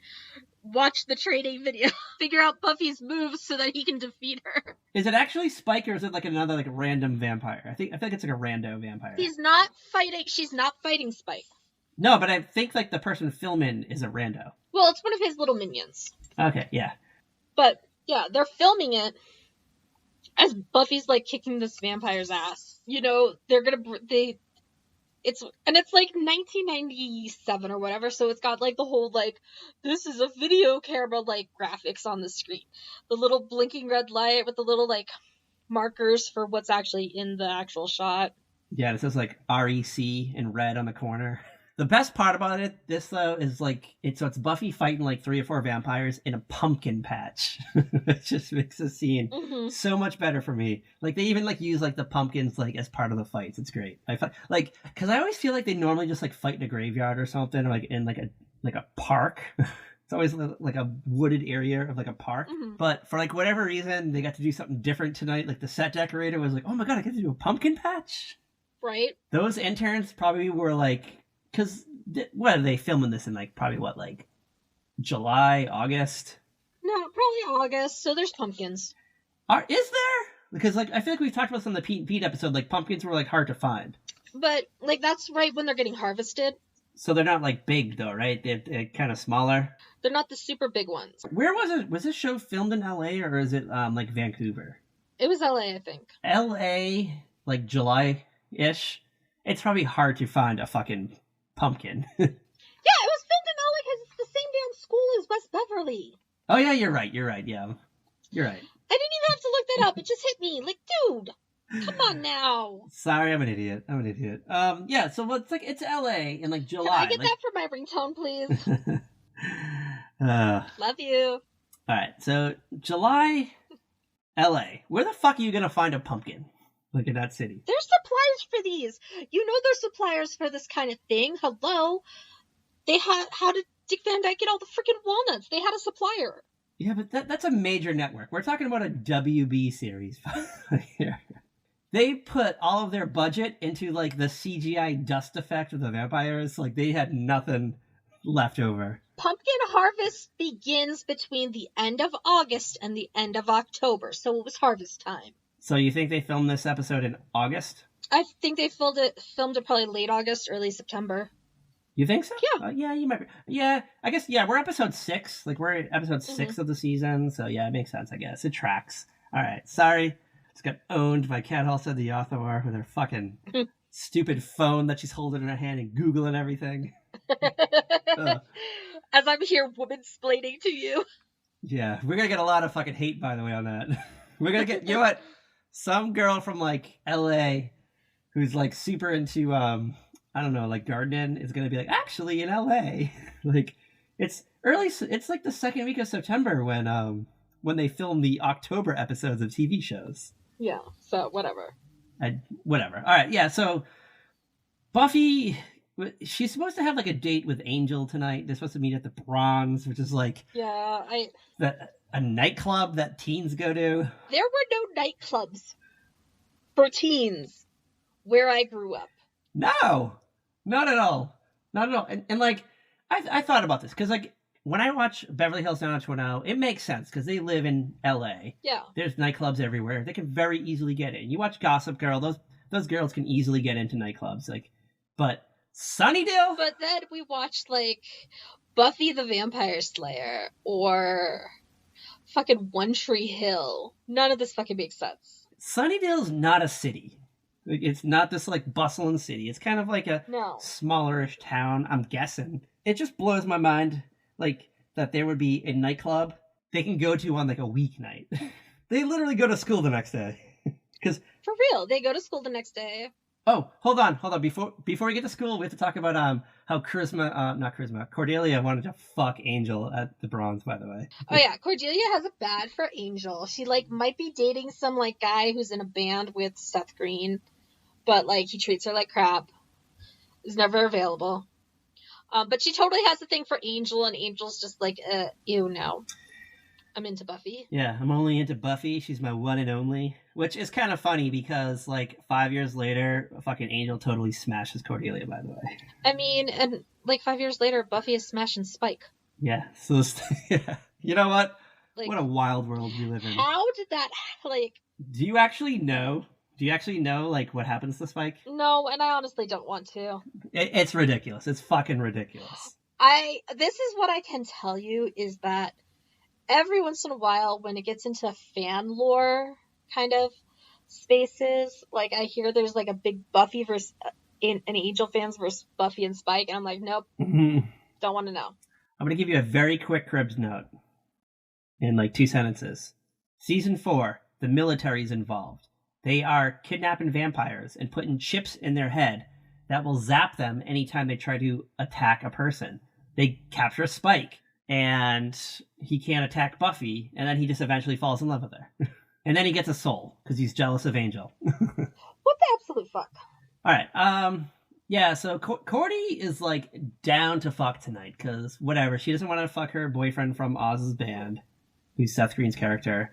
watch the training video, figure out Buffy's moves so that he can defeat her. Is it actually Spike, or is it like another like random vampire? I feel like it's like a rando vampire. She's not fighting Spike. No, but I think like the person filming is a rando. Well, it's one of his little minions. Okay, yeah. But yeah, they're filming it as Buffy's like kicking this vampire's ass. You know, it's like 1997 or whatever, so it's got like the whole like, this is a video camera like graphics on the screen. The little blinking red light with the little like markers for what's actually in the actual shot. Yeah, it says like REC in red on the corner. The best part about this though, is like it's Buffy fighting like 3 or 4 vampires in a pumpkin patch. It just makes the scene Mm-hmm. so much better for me. Like they even like use like the pumpkins like as part of the fights. It's great. Like because I always feel like they normally just like fight in a graveyard or something, or like in like a park. It's always like a wooded area of like a park. Mm-hmm. But for like whatever reason, they got to do something different tonight. Like the set decorator was like, "Oh my god, I get to do a pumpkin patch." Right. Those interns probably were like, because what are they filming this in? Like probably what, like July, August? No, probably August. So there's pumpkins. Is there? Because like I feel like we've talked about this on the Pete and Pete episode. Like pumpkins were like hard to find. But like that's right when they're getting harvested. So they're not like big though, right? They're kind of smaller. They're not the super big ones. Where was it? Was this show filmed in L.A. or is it like Vancouver? It was LA, I think. L.A. like July-ish. It's probably hard to find a fucking pumpkin. Yeah, it was filmed in LA because it's the same damn school as West Beverly. Oh yeah, you're right. Yeah, you're right. I didn't even have to look that up. It just hit me. Like, dude, come on now. Sorry, I'm an idiot. Yeah, so it's LA in like July. Can I get like... that for my ringtone, please? uh, Love you. Alright, so July, LA. Where the fuck are you gonna find a pumpkin? Like in that city? There's suppliers for these. You know there's suppliers for this kind of thing. Hello. How did Dick Van Dyke get all the freaking walnuts? They had a supplier. Yeah, but that's a major network. We're talking about a WB series here. They put all of their budget into like the CGI dust effect of the vampires. Like they had nothing left over. Pumpkin harvest begins between the end of August and the end of October, so it was harvest time. So you think they filmed this episode in August? I think they filmed it probably late August, early September. You think so? Yeah. Yeah, you might be. Yeah, I guess, yeah, we're episode 6. Like, we're at episode 6 of the season, so yeah, it makes sense, I guess. It tracks. All right, sorry. Just got owned by Cat Halstead the author with her fucking stupid phone that she's holding in her hand and Googling everything. As I'm here woman-splaining to you. Yeah, we're gonna get a lot of fucking hate, by the way, on that. We're gonna get, you know what? Some girl from, like, LA who's, like, super into, I don't know, like gardening is going to be like, actually in LA, like it's like the second week of September when they film the October episodes of TV shows. Yeah, so whatever. Whatever. All right, yeah, so Buffy, she's supposed to have like a date with Angel tonight. They're supposed to meet at the Bronze, which is like a nightclub that teens go to. There were no nightclubs for teens where I grew up. No, not at all. And like, I thought about this because like when I watch Beverly Hills 90210, it makes sense because they live in LA. Yeah. There's nightclubs everywhere. They can very easily get in. You watch Gossip Girl; those girls can easily get into nightclubs. Like, but Sunnydale. But then we watched like Buffy the Vampire Slayer or fucking One Tree Hill. None of this fucking makes sense. Sunnydale's not a city. It's not this like bustling city. It's kind of like a smallerish town, I'm guessing. It just blows my mind, like, that there would be a nightclub they can go to on like a weeknight. They literally go to school the next day. For real, they go to school the next day. Oh, hold on. Before we get to school, we have to talk about how Cordelia wanted to fuck Angel at the Bronze, by the way. Oh yeah, Cordelia has it bad for Angel. She like might be dating some like guy who's in a band with Seth Green, but like he treats her like crap. Is never available. But she totally has a thing for Angel, and Angel's just like, ew, no. I'm into Buffy. Yeah, I'm only into Buffy. She's my one and only. Which is kind of funny because, like, 5 years later, fucking Angel totally smashes Cordelia, by the way. I mean, and, like, 5 years later, Buffy is smashing Spike. Yeah, so, yeah. You know what? Like, what a wild world we live in. How did that, like... Do you actually know, like, what happens to Spike? No, and I honestly don't want to. It's ridiculous. It's fucking ridiculous. This is what I can tell you, is that every once in a while, when it gets into fan lore kind of spaces, like I hear there's like a big Buffy versus an Angel fans versus Buffy and Spike, and I'm like, nope, don't want to know. I'm going to give you a very quick Cribs note in like 2 sentences. Season 4, the military's involved. They are kidnapping vampires and putting chips in their head that will zap them anytime they try to attack a person. They capture Spike, and he can't attack Buffy, and then he just eventually falls in love with her. And then he gets a soul, because he's jealous of Angel. What the absolute fuck? Alright, yeah, so Cordy is, like, down to fuck tonight, because whatever, she doesn't want to fuck her boyfriend from Oz's band, who's Seth Green's character.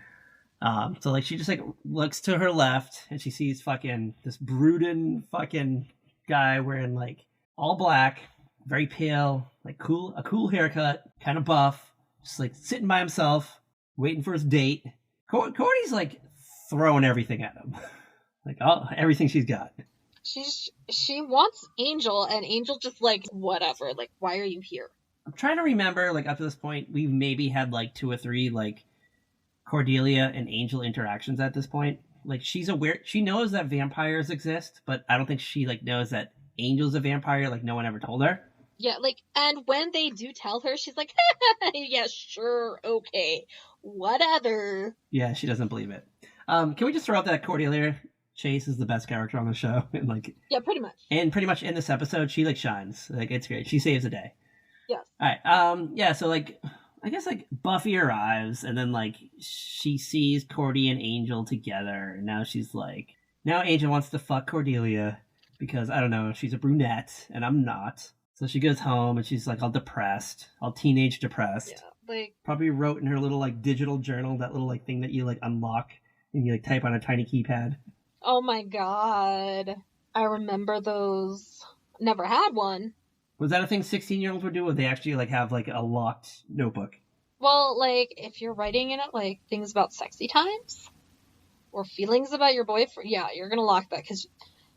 So, like, she just, like, looks to her left, and she sees fucking this brooding fucking guy wearing, like, all black, very pale, like, a cool haircut, kind of buff, just, like, sitting by himself, waiting for his date. Cordy's, like, throwing everything at him. Like, everything she's got. She wants Angel, and Angel just, like, whatever. Like, why are you here? I'm trying to remember, like, up to this point, we've maybe had, like, 2 or 3, like, Cordelia and Angel interactions at this point. Like, she's aware, she knows that vampires exist, but I don't think she, like, knows that Angel's a vampire. Like, no one ever told her. Yeah, like, and when they do tell her, she's like, yeah, sure, okay, whatever. Yeah, she doesn't believe it. Can we just throw out that Cordelia Chase is the best character on the show? And, like, yeah, pretty much. And pretty much in this episode, she, like, shines. Like, it's great. She saves the day. Yes. Alright, yeah, so, like, I guess, like, Buffy arrives, and then, like, she sees Cordy and Angel together, and now she's like, now Angel wants to fuck Cordelia, because, I don't know, she's a brunette, and I'm not. So she goes home, and she's, like, all depressed, all teenage depressed. Yeah, like... Probably wrote in her little, like, digital journal, that little, like, thing that you, like, unlock, and you, like, type on a tiny keypad. Oh my god. I remember those. Never had one. Was that a thing 16-year-olds would do, or they actually, like, have, like, a locked notebook? Well, like, if you're writing in it, like, things about sexy times, or feelings about your boyfriend, yeah, you're gonna lock that, because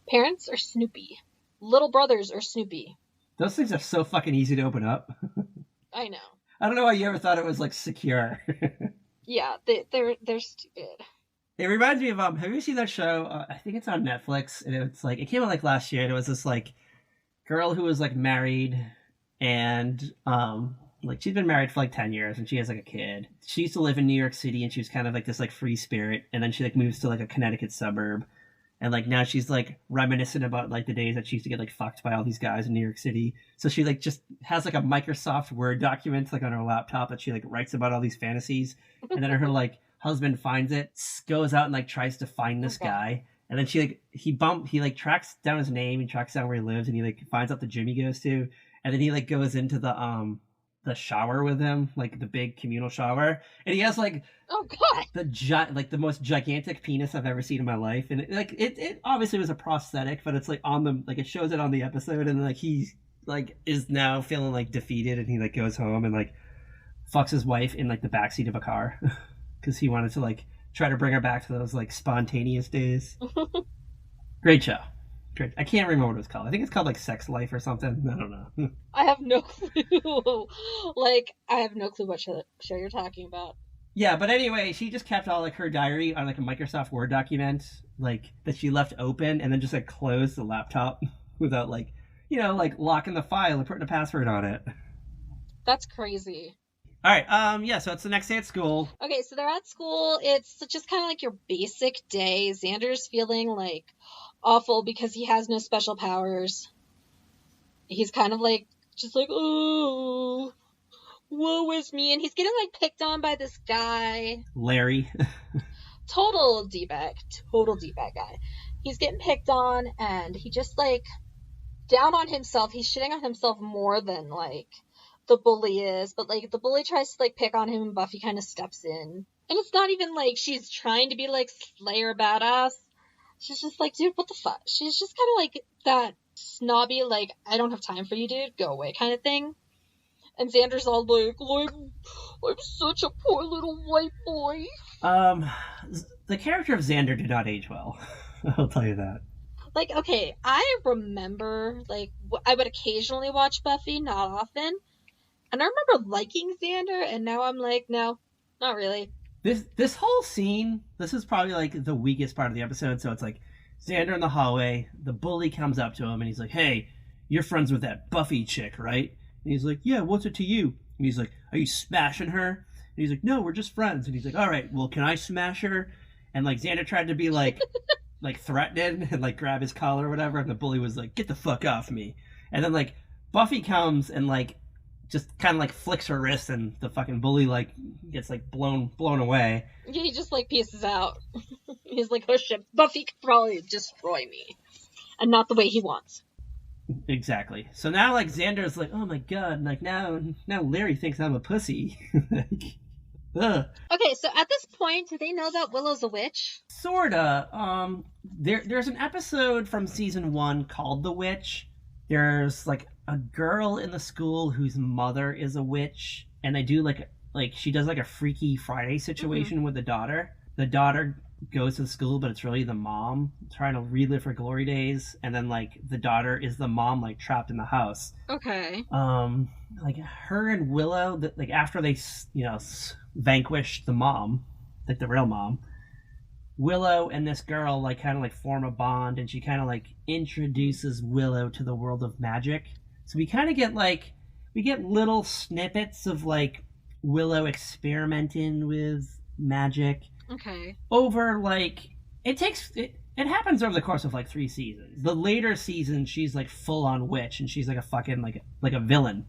parents are snoopy. Little brothers are snoopy. Those things are so fucking easy to open up. I know. I don't know why you ever thought it was, like, secure. Yeah, they're stupid. It reminds me of, have you seen that show? I think it's on Netflix, and it's, like, it came out, like, last year, and it was this, like, girl who was, like, married, and, like, she's been married for, like, 10 years, and she has, like, a kid. She used to live in New York City, and she was kind of, like, this, like, free spirit, and then she, like, moves to, like, a Connecticut suburb, and, like, now she's, like, reminiscent about, like, the days that she used to get, like, fucked by all these guys in New York City. So she, like, just has, like, a Microsoft Word document, like, on her laptop that she, like, writes about all these fantasies, and then her, like, husband finds it, goes out and, like, tries to find this guy, and then he tracks down his name, he tracks down where he lives, and he, like, finds out the gym he goes to, and then he, like, goes into the shower with him, like, the big communal shower, and he has, like, oh god, the most gigantic penis I've ever seen in my life, and it obviously was a prosthetic, but it's, like, on the, like, it shows it on the episode, and, like, he, like, is now feeling, like, defeated, and he, like, goes home and, like, fucks his wife in, like, the backseat of a car. Because he wanted to, like, try to bring her back to those, like, spontaneous days. Great show. Great. I can't remember what it was called. I think it's called, like, Sex Life or something. I don't know. I have no clue. Like, I have no clue what show you're talking about. Yeah, but anyway, she just kept all, like, her diary on, like, a Microsoft Word document, like, that she left open, and then just, like, closed the laptop without, like, you know, like, locking the file and putting a password on it. That's crazy. All right, yeah, so it's the next day at school. Okay, so they're at school. It's just kind of like your basic day. Xander's feeling, like, awful because he has no special powers. He's kind of, like, just like, oh, woe is me. And he's getting, like, picked on by this guy. Larry. Total D-bag guy. He's getting picked on, and he just, like, down on himself. He's shitting on himself more than, like, the bully is, but, like, the bully tries to, like, pick on him, and Buffy kind of steps in. And it's not even, like, she's trying to be, like, Slayer badass. She's just like, dude, what the fuck? She's just kind of, like, that snobby, like, I don't have time for you, dude, go away kind of thing. And Xander's all like, I'm such a poor little white boy. The character of Xander did not age well. I'll tell you that. Like, okay, I remember, like, I would occasionally watch Buffy, not often. And I remember liking Xander, and now I'm like, no, not really. This whole scene, this is probably, like, the weakest part of the episode. So it's, like, Xander in the hallway, the bully comes up to him, and he's like, hey, you're friends with that Buffy chick, right? And he's like, yeah, what's it to you? And he's like, are you smashing her? And he's like, no, we're just friends. And he's like, all right, well, can I smash her? And, like, Xander tried to be like, like threaten and like grab his collar or whatever, and the bully was like, "Get the fuck off me!" And then like Buffy comes and like just kind of like flicks her wrist, and the fucking bully like gets like blown away. He just like pieces out. He's like, oh shit, Buffy could probably destroy me, and not the way he wants. Exactly. So now like Xander's like, oh my god, like now Larry thinks I'm a pussy. Like, ugh. Okay, so at this point, do they know that Willow's a witch? Sorta. There's an episode from season 1 called The Witch. There's like a girl in the school whose mother is a witch, and they do like she does like a Freaky Friday situation with the daughter. The daughter goes to school, but it's really the mom trying to relive her glory days, and then like the daughter is the mom like trapped in the house. Okay. Like her and Willow, like after they vanquish the mom, like the real mom, Willow and this girl like kind of like form a bond, and she kind of like introduces Willow to the world of magic. So we kind of get like little snippets of like Willow experimenting with magic. Okay. Over like it happens over the course of like 3 seasons. The later seasons she's like full on witch, and she's like a fucking like a villain.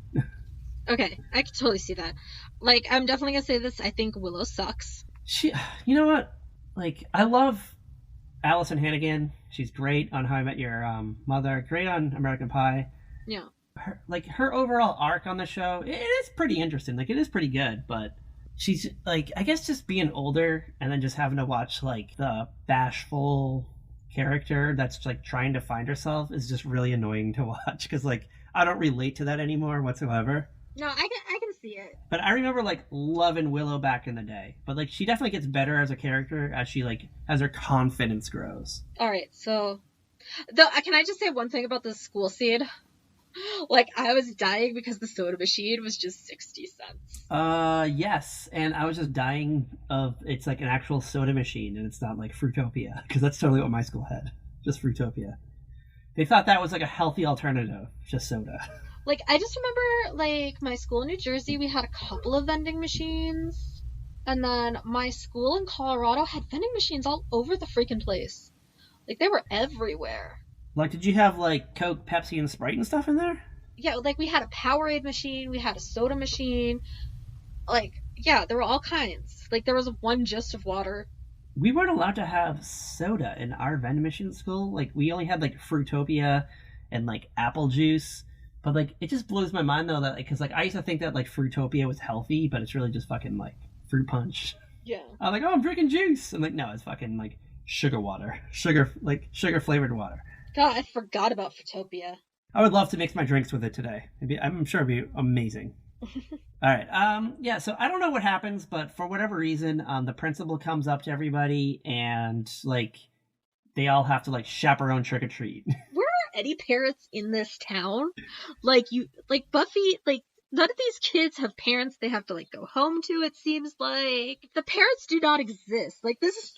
Okay, I can totally see that. Like, I'm definitely gonna say this, I think Willow sucks. You know what? Like, I love Allison Hannigan. She's great on How I Met Your Mother. Great on American Pie. Yeah. Her overall arc on the show, it is pretty interesting. Like, it is pretty good, but she's like, I guess just being older and then just having to watch like the bashful character that's like trying to find herself is just really annoying to watch, because like I don't relate to that anymore whatsoever. No, I can see it. But I remember like loving Willow back in the day. But like she definitely gets better as a character as she like as her confidence grows. All right, so can I just say one thing about the school scene? Like, I was dying because the soda machine was just 60 cents. Yes, and I was just dying of it's like an actual soda machine and it's not like Fruitopia, because that's totally what my school had, just Fruitopia. They thought that was like a healthy alternative, just soda. Like, I just remember, like, my school in New Jersey, we had a couple of vending machines, and then my school in Colorado had vending machines all over the freaking place. Like, they were everywhere. Like, did you have, like, Coke, Pepsi, and Sprite and stuff in there? Yeah, like, we had a Powerade machine, we had a soda machine. Like, yeah, there were all kinds. Like, there was one just of water. We weren't allowed to have soda in our vending machine at school. Like, we only had, like, Fruitopia and, like, apple juice. But, like, it just blows my mind, though, that, because, like, I used to think that, like, Fruitopia was healthy, but it's really just fucking, like, fruit punch. Yeah. I'm like, oh, I'm drinking juice. I'm like, no, it's fucking, like, sugar water. Sugar-flavored water. God, I forgot about Fruitopia. I would love to mix my drinks with it today. I'm sure it'd be amazing. All right. Yeah, so I don't know what happens, but for whatever reason, the principal comes up to everybody and, like, they all have to, like, chaperone trick-or-treat. Where are any parents in this town? Like, Buffy, like, none of these kids have parents they have to, like, go home to, it seems like. The parents do not exist. Like, this is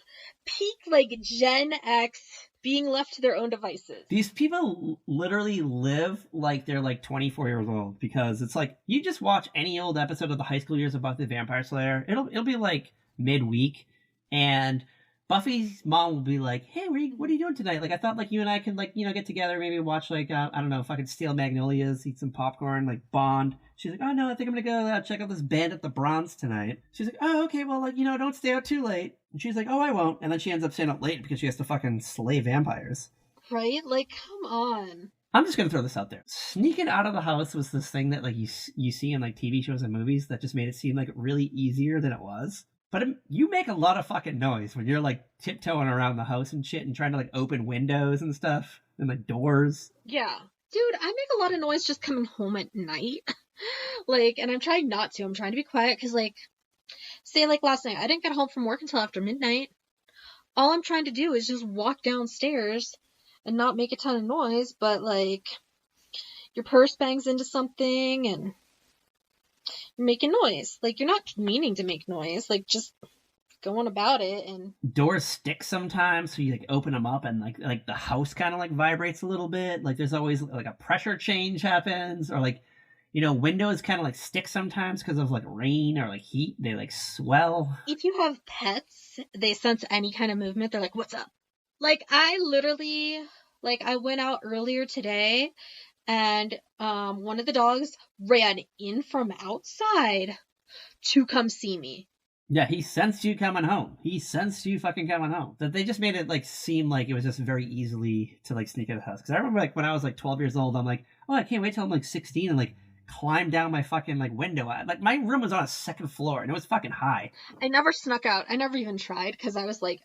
peak, like, Gen X being left to their own devices. These people literally live like they're like 24 years old, because it's like you just watch any old episode of the high school years of Buffy the Vampire Slayer. It'll be like midweek, and Buffy's mom will be like, "Hey, what are you doing tonight? Like, I thought like you and I could like get together, maybe watch like I don't know, fucking Steel Magnolias, eat some popcorn, like Bond." She's like, "Oh no, I think I'm gonna go check out this band at the Bronze tonight." She's like, "Oh okay, well like don't stay out too late." And she's like, "Oh, I won't." And then she ends up staying up late because she has to fucking slay vampires. Right? Like, come on. I'm just gonna throw this out there. Sneaking out of the house was this thing that like you see in like TV shows and movies that just made it seem like really easier than it was. But you make a lot of fucking noise when you're like tiptoeing around the house and shit and trying to like open windows and stuff and like doors. Yeah. Dude, I make a lot of noise just coming home at night. Like, and I'm trying not to. I'm trying to be quiet because, like, say, like, last night, I didn't get home from work until after midnight. All I'm trying to do is just walk downstairs and not make a ton of noise, but, like, your purse bangs into something and you're making noise. Like, you're not meaning to make noise. Like, just going about it. And doors stick sometimes, so you like open them up and like the house kind of like vibrates a little bit. Like there's always like a pressure change happens, or like windows kind of like stick sometimes because of like rain or like heat. They like swell. If you have pets, they sense any kind of movement. They're like, "What's up?" Like, I literally, like, I went out earlier today, and one of the dogs ran in from outside to come see me. Yeah, he sensed you coming home. He sensed you fucking coming home. That they just made it like seem like it was just very easily to like sneak out of the house. Because I remember like when I was like 12 years old, I'm like, oh, I can't wait till I'm like 16 and like climb down my fucking like window. Like my room was on a second floor and it was fucking high. I never snuck out. I never even tried because I was like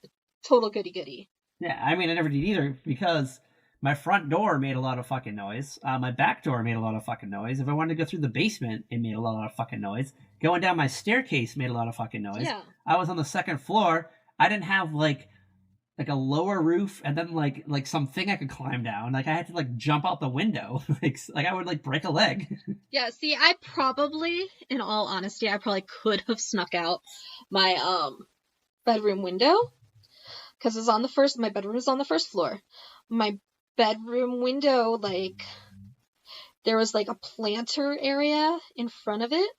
total goody goody. Yeah, I mean I never did either because my front door made a lot of fucking noise. My back door made a lot of fucking noise. If I wanted to go through the basement, it made a lot of fucking noise. Going down my staircase made a lot of fucking noise. Yeah. I was on the second floor. I didn't have like a lower roof and then like something I could climb down. Like I had to like jump out the window. like I would like break a leg. Yeah, see, I probably, in all honesty, I probably could have snuck out my bedroom window because it's on the first. My bedroom is on the first floor. My bedroom window, like, there was like a planter area in front of it,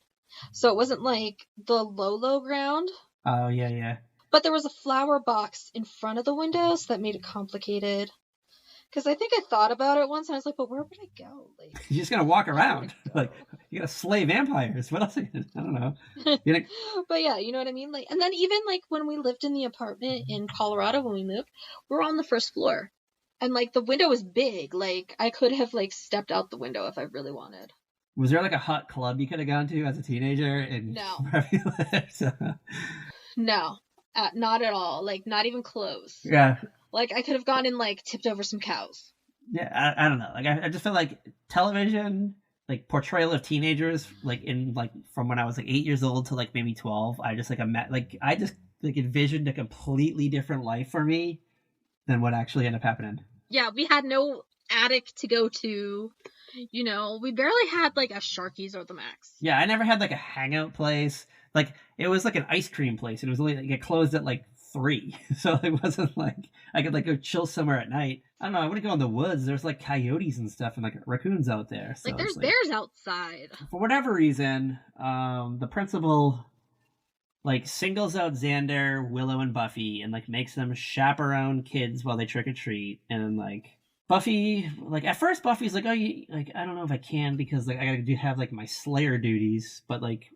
so it wasn't like the low ground. Oh yeah. But there was a flower box in front of the window, so that made it complicated. Because I think I thought about it once, and I was like, but where would I go? Like, you're just gonna walk around. Like you gotta slay vampires. What else? I don't know. Gonna... But yeah, you know what I mean. Like, and then even like when we lived in the apartment in Colorado when we moved, we were on the first floor, and like the window was big. Like I could have like stepped out the window if I really wanted. Was there like a hot club you could have gone to as a teenager? And No. No. Not at all. Like, not even close. Yeah. Like, I could have gone and, like, tipped over some cows. Yeah, I don't know. Like, I just feel like television, like, portrayal of teenagers, like, in, like, from when I was, like, 8 years old to, like, maybe 12, I just, like, I just, like, envisioned a completely different life for me than what actually ended up happening. Yeah, we had no attic to go to. You know, we barely had, like, a Sharky's or the Max. Yeah, I never had, like, a hangout place. Like, it was like an ice cream place. It was only, like, it closed at, like, 3. So it wasn't like I could, like, go chill somewhere at night. I don't know. I wouldn't go in the woods. There's, like, coyotes and stuff and, like, raccoons out there. So like, there's bears outside. For whatever reason, the principal, like, singles out Xander, Willow, and Buffy and, like, makes them chaperone kids while they trick-or-treat. And, like... Buffy, like, at first Buffy's like, oh, like, I don't know if I can because, like, I gotta have, like, my Slayer duties. But, like,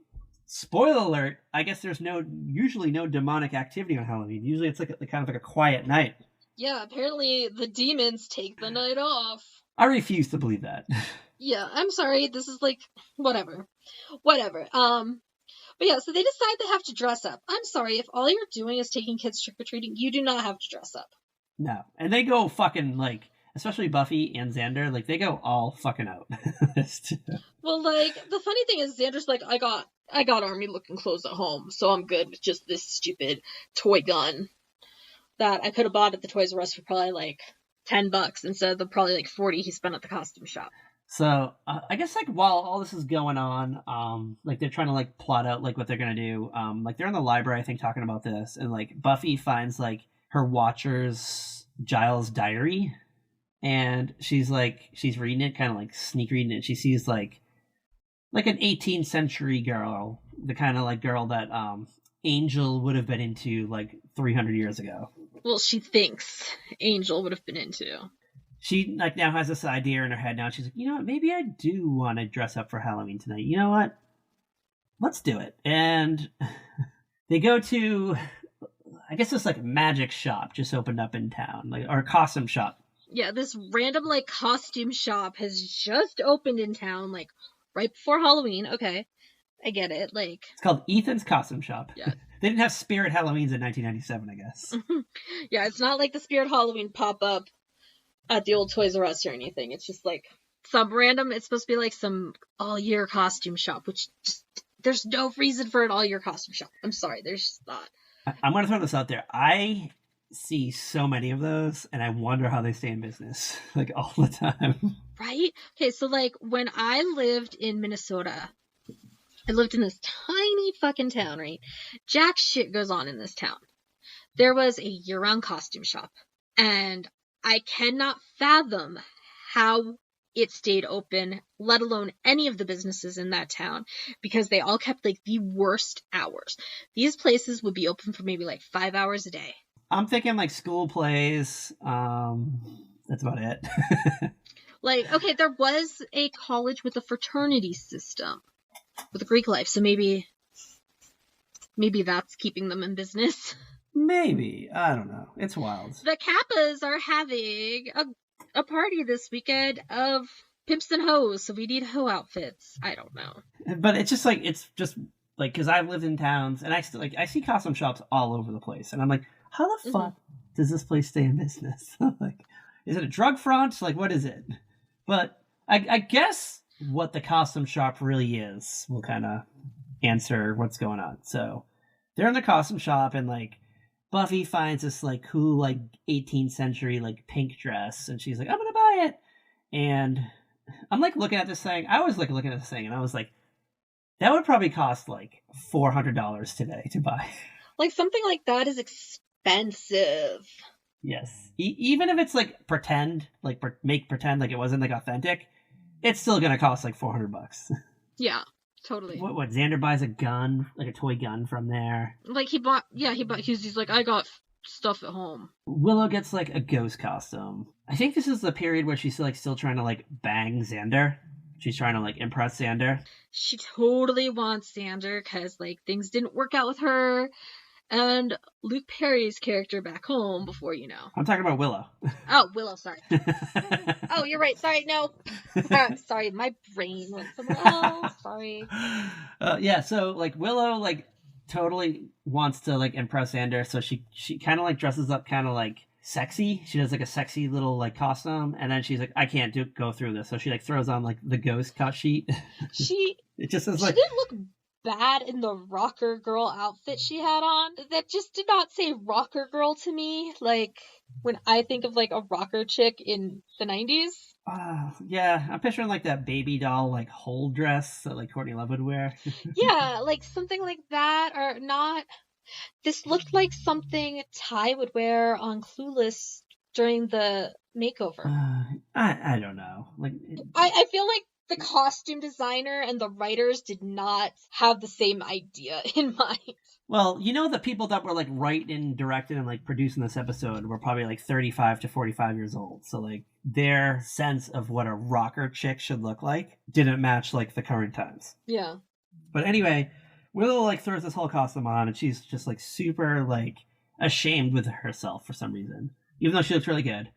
spoiler alert, I guess there's usually no demonic activity on Halloween. Usually it's, like, kind of like a quiet night. Yeah, apparently the demons take the night off. I refuse to believe that. Yeah, I'm sorry. This is, like, whatever. But yeah, so they decide they have to dress up. I'm sorry, if all you're doing is taking kids trick-or-treating, you do not have to dress up. No. And they go fucking, like... Especially Buffy and Xander, like, they go all fucking out. Well, like, the funny thing is, Xander's like, I got army-looking clothes at home, so I'm good with just this stupid toy gun that I could have bought at the Toys R Us for probably, like, $10 instead of the probably, like, 40 he spent at the costume shop. So, I guess, like, while all this is going on, like, they're trying to, like, plot out, like, what they're gonna do. Like, they're in the library, I think, talking about this, and, like, Buffy finds, like, her Watcher's Giles' diary. And she's reading it, kind of like sneak reading it. She sees like an 18th century girl, the kind of like girl that Angel would have been into like 300 years ago. Well, she thinks Angel would have been into. She like now has this idea in her head now. She's like, you know what? Maybe I do want to dress up for Halloween tonight. You know what? Let's do it. And they go to, I guess this like magic shop just opened up in town, like, or a costume shop. Yeah, this random, like, costume shop has just opened in town, like, right before Halloween. Okay, I get it, like... It's called Ethan's Costume Shop. Yeah. They didn't have Spirit Halloweens in 1997, I guess. Yeah, it's not like the Spirit Halloween pop-up at the old Toys R Us or anything. It's just, like, some random... It's supposed to be, like, some all-year costume shop, which just... There's no reason for an all-year costume shop. I'm sorry, there's just not. I'm going to throw this out there. I see so many of those, and I wonder how they stay in business, like, all the time. Right? Okay, so, like, when I lived in Minnesota, I lived in this tiny fucking town, right? Jack shit goes on in this town. There was a year-round costume shop, and I cannot fathom how it stayed open, let alone any of the businesses in that town, because they all kept, like, the worst hours. These places would be open for maybe, like, 5 hours a day. I'm thinking like school plays. That's about it. Like, okay, there was a college with a fraternity system with a Greek life, so maybe that's keeping them in business. Maybe. I don't know. It's wild. The Kappas are having a party this weekend of pimps and hoes, so we need hoe outfits. I don't know. But it's just like, because I've lived in towns and I see costume shops all over the place. And I'm like, how the fuck does this place stay in business? Like, is it a drug front? Like, what is it? But I guess what the costume shop really is will kind of answer what's going on. So they're in the costume shop and like Buffy finds this like cool like 18th century like pink dress and she's like, I'm gonna buy it. And I'm like looking at this thing. I was like looking at this thing and I was like, that would probably cost like $400 today to buy. Like something like that is expensive. Yes. Even if it's like pretend, like make pretend like it wasn't like authentic, it's still gonna cost like $400. Yeah, totally. What Xander buys a gun, like a toy gun from there. Like he's like, I got stuff at home. Willow gets like a ghost costume. I think this is the period where she's like still trying to like bang Xander. She's trying to like impress Xander. She totally wants Xander because like things didn't work out with her and Luke Perry's character back home before, you know. I'm talking about Willow. Oh, Willow, sorry. Oh, you're right. Sorry, no. Sorry, my brain went somewhere else. Sorry. Yeah, so like Willow like totally wants to like impress Xander, so she kind of like dresses up kind of like sexy. She does like a sexy little like costume, and then she's like, I can't go through this, so she like throws on like the ghost cut sheet. It just is like, she didn't look bad in the rocker girl outfit she had on. That just did not say rocker girl to me. Like when I think of like a rocker chick in the 90s. Yeah, I'm picturing like that baby doll like whole dress that like Courtney Love would wear. Yeah, like something like that, or not. This looked like something Ty would wear on Clueless during the makeover. I don't know. Like I feel like the costume designer and the writers did not have the same idea in mind. Well, you know, the people that were like writing, directing, and like producing this episode were probably like 35 to 45 years old. So like their sense of what a rocker chick should look like didn't match like the current times. Yeah. But anyway, Willow like throws this whole costume on and she's just like super like ashamed with herself for some reason, even though she looks really good.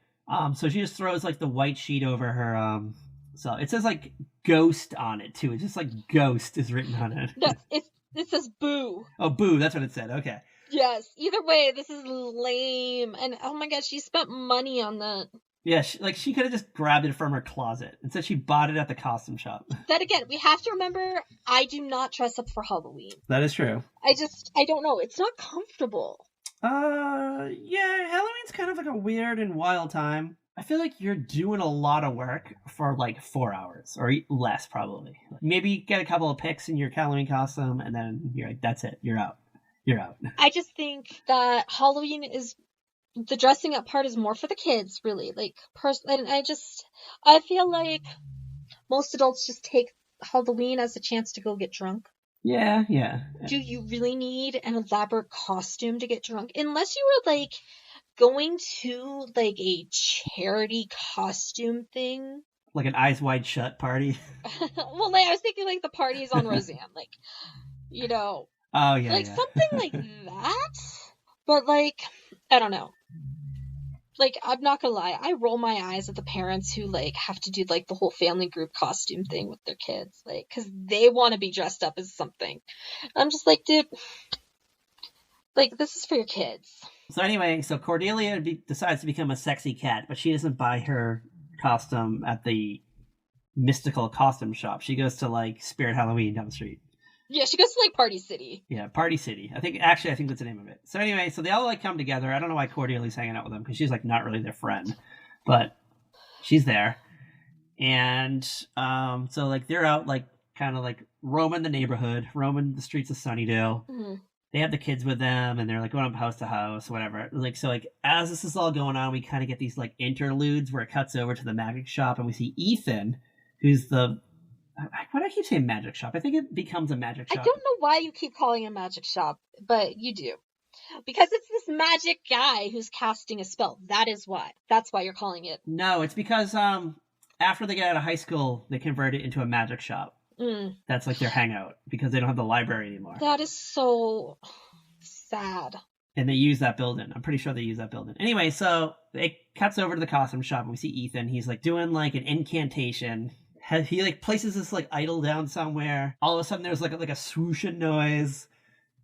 So she just throws like the white sheet over her. So it says like ghost on it too. It's just like ghost is written on it. No, it says boo. Oh, boo. That's what it said. Okay. Yes. Either way, this is lame. And oh my god, she spent money on that. Yeah, she could have just grabbed it from her closet. Instead, she bought it at the costume shop. Then again, we have to remember, I do not dress up for Halloween. That is true. I don't know. It's not comfortable. Yeah, Halloween's kind of like a weird and wild time. I feel like you're doing a lot of work for like 4 hours or less, probably. Maybe get a couple of pics in your Halloween costume, and then you're like, that's it. You're out. You're out. I just think that Halloween is... the dressing up part is more for the kids, really. Like, and I feel like most adults just take Halloween as a chance to go get drunk. Yeah. Do you really need an elaborate costume to get drunk? Unless you were, like, going to, like, a charity costume thing. Like an Eyes Wide Shut party? Well, like, I was thinking, like, the parties on Roseanne. Like, you know. Oh, yeah. Like, something like that. But, like, I don't know. Like, I'm not gonna lie, I roll my eyes at the parents who, like, have to do, like, the whole family group costume thing with their kids. Like, because they want to be dressed up as something. I'm just like, dude, like, this is for your kids. So anyway, Cordelia decides to become a sexy cat, but she doesn't buy her costume at the mystical costume shop. She goes to, like, Spirit Halloween down the street. Yeah, she goes to, like, Party City. Yeah, Party City. I think that's the name of it. So anyway, so they all, like, come together. I don't know why Cordelia's hanging out with them, because she's, like, not really their friend. But she's there. And so, like, they're out, like, kind of, like, roaming the neighborhood, roaming the streets of Sunnydale. Mm-hmm. They have the kids with them, and they're, like, going up house to house, whatever. Like, so, like, as this is all going on, we kind of get these, like, interludes where it cuts over to the magic shop, and we see Ethan, who's the... Why do I keep saying magic shop? I think it becomes a magic shop. I don't know why you keep calling it a magic shop, but you do. Because it's this magic guy who's casting a spell. That is why. That's why you're calling it. No, it's because after they get out of high school, they convert it into a magic shop. That's like their hangout because they don't have the library anymore. That is so sad. And they use that building. I'm pretty sure they use that building. Anyway, so it cuts over to the costume shop and we see Ethan. He's like doing like an incantation. He like places this like idol down somewhere. All of a sudden there's like a swooshing noise.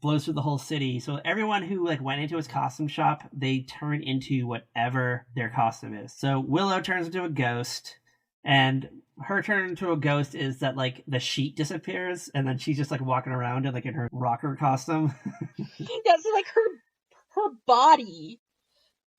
Blows through the whole city. So everyone who like went into his costume shop, they turn into whatever their costume is. So Willow turns into a ghost, and her turn into a ghost is that like the sheet disappears, and then she's just like walking around in like in her rocker costume. Yeah, so like her body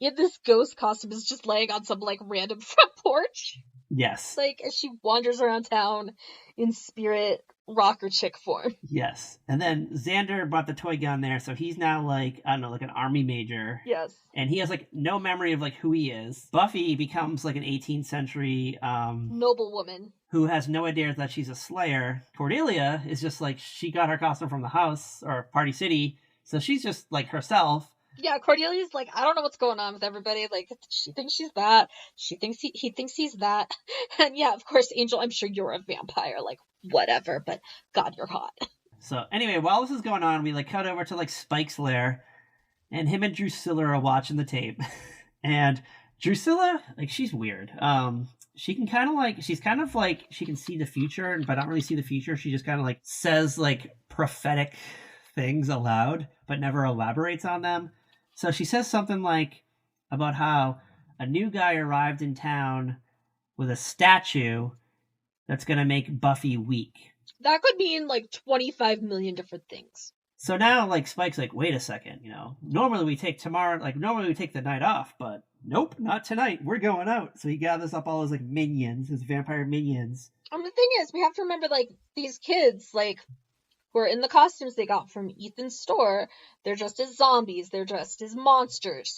in this ghost costume is just laying on some like random front porch. Yes. Like as she wanders around town in spirit rocker chick form. Yes. And then Xander brought the toy gun there, so he's now like, I don't know, like an army major. Yes. And he has like no memory of like who he is. Buffy becomes like an 18th century noblewoman who has no idea that she's a slayer. Cordelia is just like, she got her costume from the house or Party City, so she's just like herself. Yeah, Cordelia's like, I don't know what's going on with everybody. Like, she thinks she's that. She thinks he thinks he's that. And yeah, of course, Angel, I'm sure you're a vampire. Like, whatever. But God, you're hot. So anyway, while this is going on, we like cut over to like Spike's lair, and him and Drusilla are watching the tape. And Drusilla, like, she's weird. She can kind of like, she's kind of like, she can see the future, but not really see the future. She just kind of like says like prophetic things aloud, but never elaborates on them. So she says something like about how a new guy arrived in town with a statue that's going to make Buffy weak. That could mean like 25 million different things. So now like Spike's like, wait a second, you know, normally we take the night off, but nope, not tonight. We're going out. So he gathers up all his like minions, his vampire minions. And the thing is, we have to remember like these kids, like, who are in the costumes they got from Ethan's store, they're dressed as zombies, they're dressed as monsters.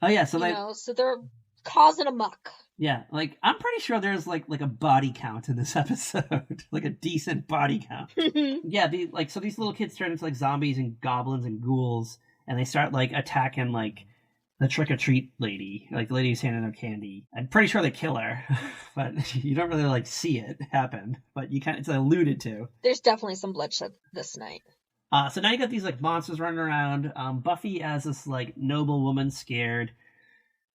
Oh yeah, so so they're causing a muck. Yeah, like I'm pretty sure there's like a body count in this episode, like a decent body count. Yeah, so these little kids turn into like zombies and goblins and ghouls, and they start like attacking like the trick-or-treat lady, like the lady who's handing out candy. I'm pretty sure they kill her, but you don't really like see it happen, but it's alluded to. There's definitely some bloodshed this night. So now you got these like monsters running around. Buffy has this like noble woman scared.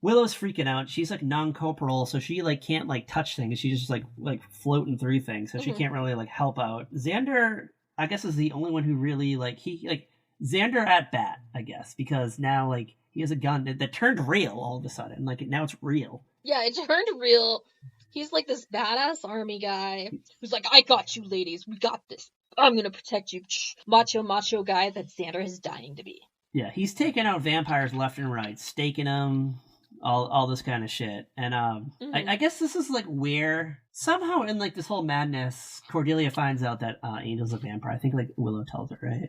Willow's freaking out. She's like non-corporal, so she like can't like touch things. She's just like floating through things, so she can't really like help out. Xander, I guess, is the only one who really Xander at bat, I guess, because now like he has a gun that turned real all of a sudden. Like now it's real. Yeah, it turned real. He's like this badass army guy who's like, I got you, ladies. We got this. I'm gonna protect you. Macho guy that Xander is dying to be. Yeah, he's taking out vampires left and right, staking them, all this kind of shit. And I guess this is like where somehow in like this whole madness, Cordelia finds out that Angel's a vampire. I think like Willow tells her, right?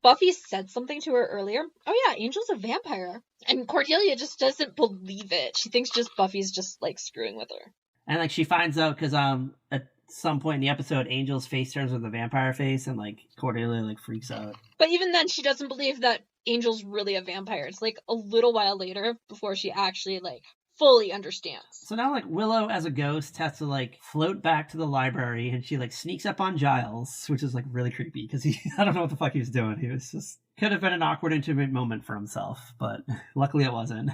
Buffy said something to her earlier. Oh yeah, Angel's a vampire. And Cordelia just doesn't believe it. She thinks just Buffy's just like screwing with her. And like she finds out because at some point in the episode, Angel's face turns with a vampire face, and like Cordelia like freaks out. But even then, she doesn't believe that Angel's really a vampire. It's like a little while later before she actually like fully understands. So now like Willow as a ghost has to like float back to the library, and she like sneaks up on Giles, which is like really creepy because I don't know what the fuck he was doing. He was just could have been an awkward intimate moment for himself, but luckily it wasn't.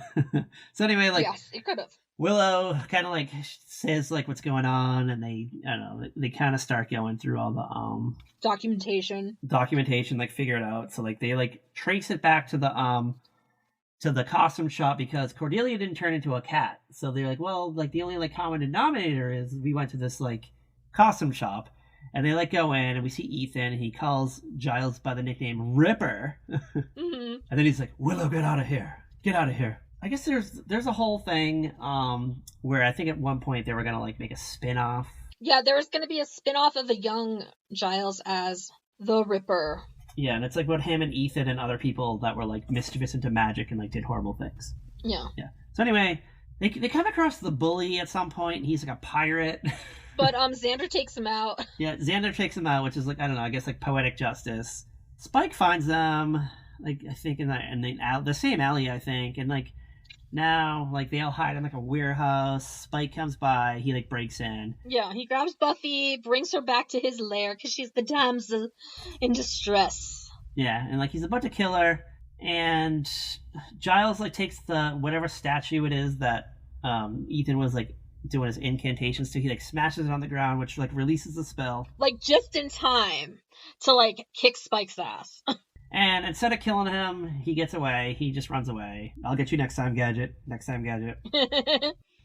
So anyway, like yes, it could have. Willow kind of like says like what's going on, and they kind of start going through all the documentation, like figure it out. So like they like trace it back to the costume shop because Cordelia didn't turn into a cat. So they're like, well, like the only like common denominator is we went to this like costume shop, and they like go in and we see Ethan, and he calls Giles by the nickname Ripper. And then he's like, Willow, get out of here. I guess there's a whole thing where I think at one point they were gonna like make a spin-off. Yeah, there was gonna be a spin-off of a young Giles as the Ripper. Yeah, and it's like about him and Ethan and other people that were like mischievous into magic and like did horrible things. Yeah. So anyway, they come across the bully at some point, and he's like a pirate. But Xander takes him out. Yeah, Xander takes him out, which is like, I don't know, I guess like poetic justice. Spike finds them. like I think in the same alley, I think, and like now like they all hide in like a warehouse. Spike comes by, he like breaks in. Yeah, he grabs Buffy, brings her back to his lair because she's the damsel in distress. Yeah, and like he's about to kill her, and Giles like takes the whatever statue it is that Ethan was like doing his incantations to. He like smashes it on the ground, which like releases the spell. Like just in time to like kick Spike's ass. And instead of killing him, he gets away. He just runs away. I'll get you next time, Gadget. Next time, Gadget.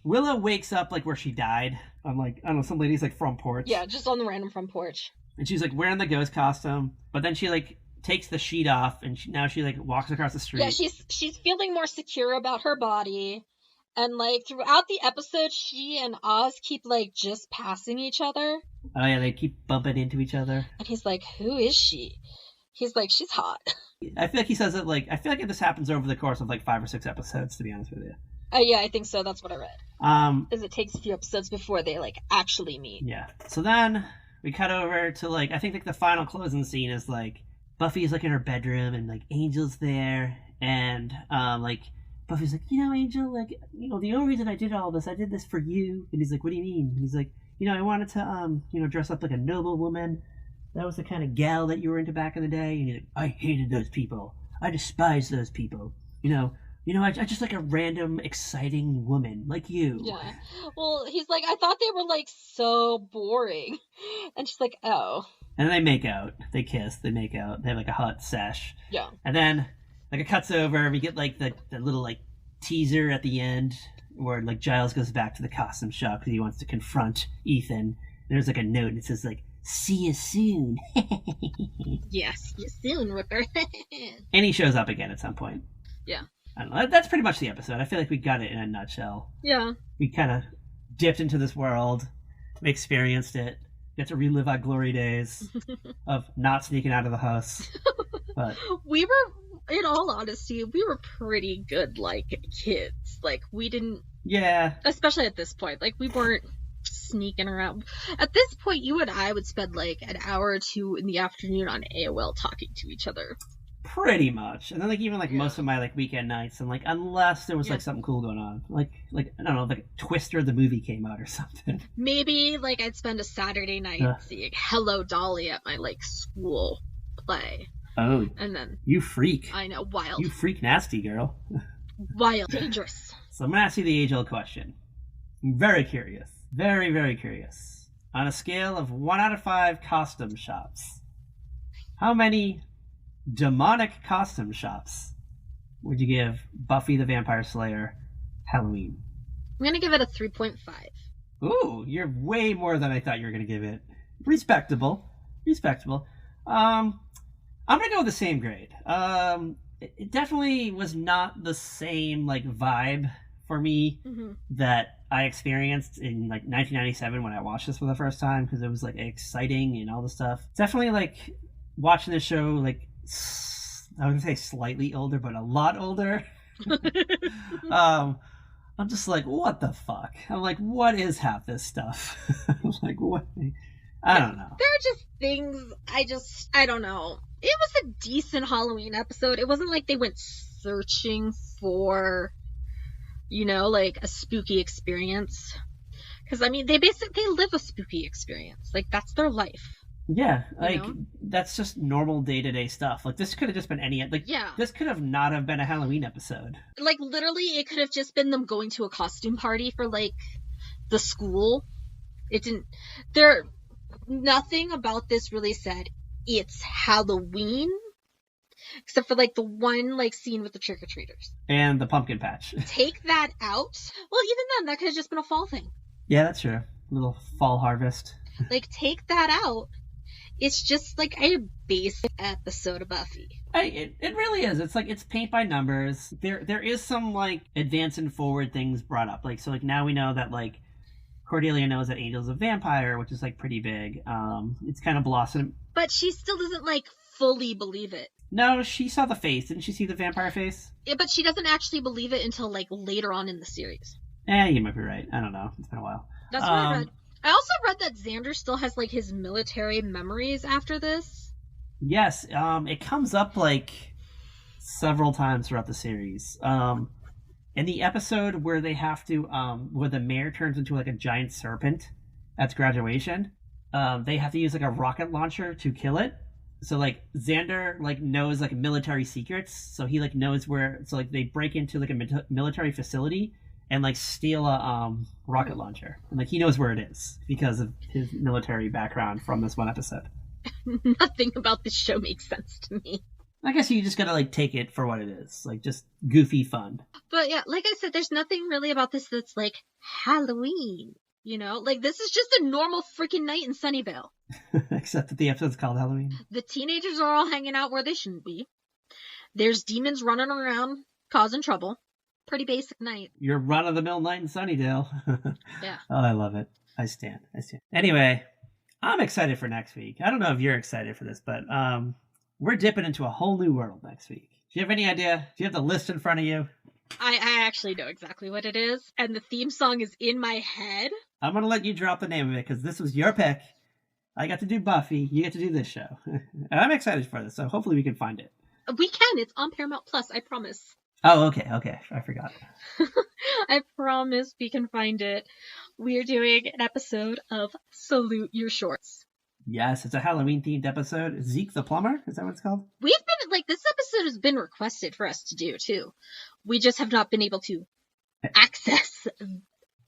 Willow wakes up like where she died. I'm like, I don't know, some lady's like front porch. Yeah, just on the random front porch. And she's like wearing the ghost costume, but then she like takes the sheet off, and now she like walks across the street. Yeah, she's feeling more secure about her body. And, like, throughout the episode, she and Oz keep, like, just passing each other. Oh, yeah, they keep bumping into each other. And he's like, who is she? He's like, she's hot. I feel like he says it, like, I feel like this happens over the course of, like, 5 or 6 episodes, to be honest with you. Yeah, I think so. That's what I read. Because it takes a few episodes before they, like, actually meet. Yeah. So then we cut over to, like, I think, like, the final closing scene is, like, Buffy's, like, in her bedroom, and, like, Angel's there, and, like... Buffy's like, Angel, like, the only reason I did all this, I did this for you. And he's like, what do you mean? And he's like, I wanted to, dress up like a noble woman. That was the kind of gal that you were into back in the day. And he's like, I hated those people. I despised those people. I just like a random, exciting woman like you. Yeah. Well, he's like, I thought they were, like, so boring. And she's like, oh. And then they make out. They kiss. They make out. They have, like, a hot sesh. Yeah. And then... like it cuts over, we get like the little like teaser at the end where like Giles goes back to the costume shop because he wants to confront Ethan. And there's like a note and it says like, see you soon. Yeah, see you soon, Ripper. And he shows up again at some point. Yeah. I don't know. That's pretty much the episode. I feel like we got it in a nutshell. Yeah. We kind of dipped into this world. We experienced it. Get to relive our glory days of not sneaking out of the house. But we were, in all honesty, we were pretty good, like, kids. Like, we didn't... Yeah. Especially at this point. Like, we weren't sneaking around. At this point, you and I would spend, like, an hour or two in the afternoon on AOL talking to each other. Pretty much. And then, like, even, like, most of my, like, weekend nights, and, like, unless there was, like, something cool going on. Like, I don't know, like, Twister the movie came out or something. Maybe, like, I'd spend a Saturday night seeing Hello Dolly at my, like, school play. Oh. And then... You freak. I know, wild. You freak nasty, girl. Wild. Dangerous. So I'm going to ask you the age-old question. I'm very curious. Very, very curious. On a scale of 1 out of 5 costume shops, how many demonic costume shops would you give Buffy the Vampire Slayer Halloween? I'm gonna give it a 3.5. Ooh, you're way more than I thought you were gonna give it. Respectable. I'm gonna go with the same grade. It definitely was not the same like vibe for me that I experienced in like 1997 when I watched this for the first time, because it was like exciting and all the stuff. Definitely like watching the show like I would say slightly older, but a lot older. I'm just like, what the fuck? I'm like, what is half this stuff? I'm like, what? I don't know. There are just things I don't know. It was a decent Halloween episode. It wasn't like they went searching for, like a spooky experience. Because, I mean, they live a spooky experience. Like, that's their life. Yeah, like, that's just normal day-to-day stuff. Like, this could have just been this could have not have been a Halloween episode. Like, literally, it could have just been them going to a costume party for, like, the school. Nothing about this really said, it's Halloween. Except for, like, the one, like, scene with the trick-or-treaters. And the pumpkin patch. Take that out. Well, even then, that could have just been a fall thing. Yeah, that's true. A little fall harvest. Like, take that out. It's just, like, a basic episode of Buffy. It really is. It's, like, it's paint by numbers. There is some, like, advance and forward things brought up. Like, so, like, now we know that, like, Cordelia knows that Angel's a vampire, which is, like, pretty big. It's kind of blossomed. But she still doesn't, like, fully believe it. No, she saw the face. Didn't she see the vampire face? Yeah, but she doesn't actually believe it until, like, later on in the series. You might be right. I don't know. It's been a while. That's what I read. I also read that Xander still has, like, his military memories after this. Yes, it comes up, like, several times throughout the series. In the episode where they have to, where the mayor turns into like a giant serpent at graduation, they have to use like a rocket launcher to kill it. So like Xander like knows like military secrets, so he like knows where. So like they break into like a military facility and like steal a rocket launcher, and like he knows where it is because of his military background from this one episode. Nothing about this show makes sense to me. I guess you just gotta like take it for what it is, like just goofy fun. But yeah, like I said, there's nothing really about this that's like Halloween. You know, like this is just a normal freaking night in Sunnyvale. Except that the episode's called Halloween. The teenagers are all hanging out where they shouldn't be. There's demons running around causing trouble. Pretty basic night. Your run-of-the-mill night in Sunnydale. Yeah. Oh, I love it. I stand. Anyway, I'm excited for next week. I don't know if you're excited for this, but we're dipping into a whole new world next week. Do you have any idea? Do you have the list in front of you? I actually know exactly what it is, and the theme song is in my head. I'm going to let you drop the name of it, because this was your pick. I got to do Buffy. You get to do this show. And I'm excited for this, so hopefully we can find it. We can. It's on Paramount Plus, I promise. Oh, okay. I forgot. I promise we can find it. We're doing an episode of Salute Your Shorts. Yes, it's a Halloween-themed episode. Zeke the Plumber? Is that what it's called? We've been, like, this episode has been requested for us to do, too. We just have not been able to access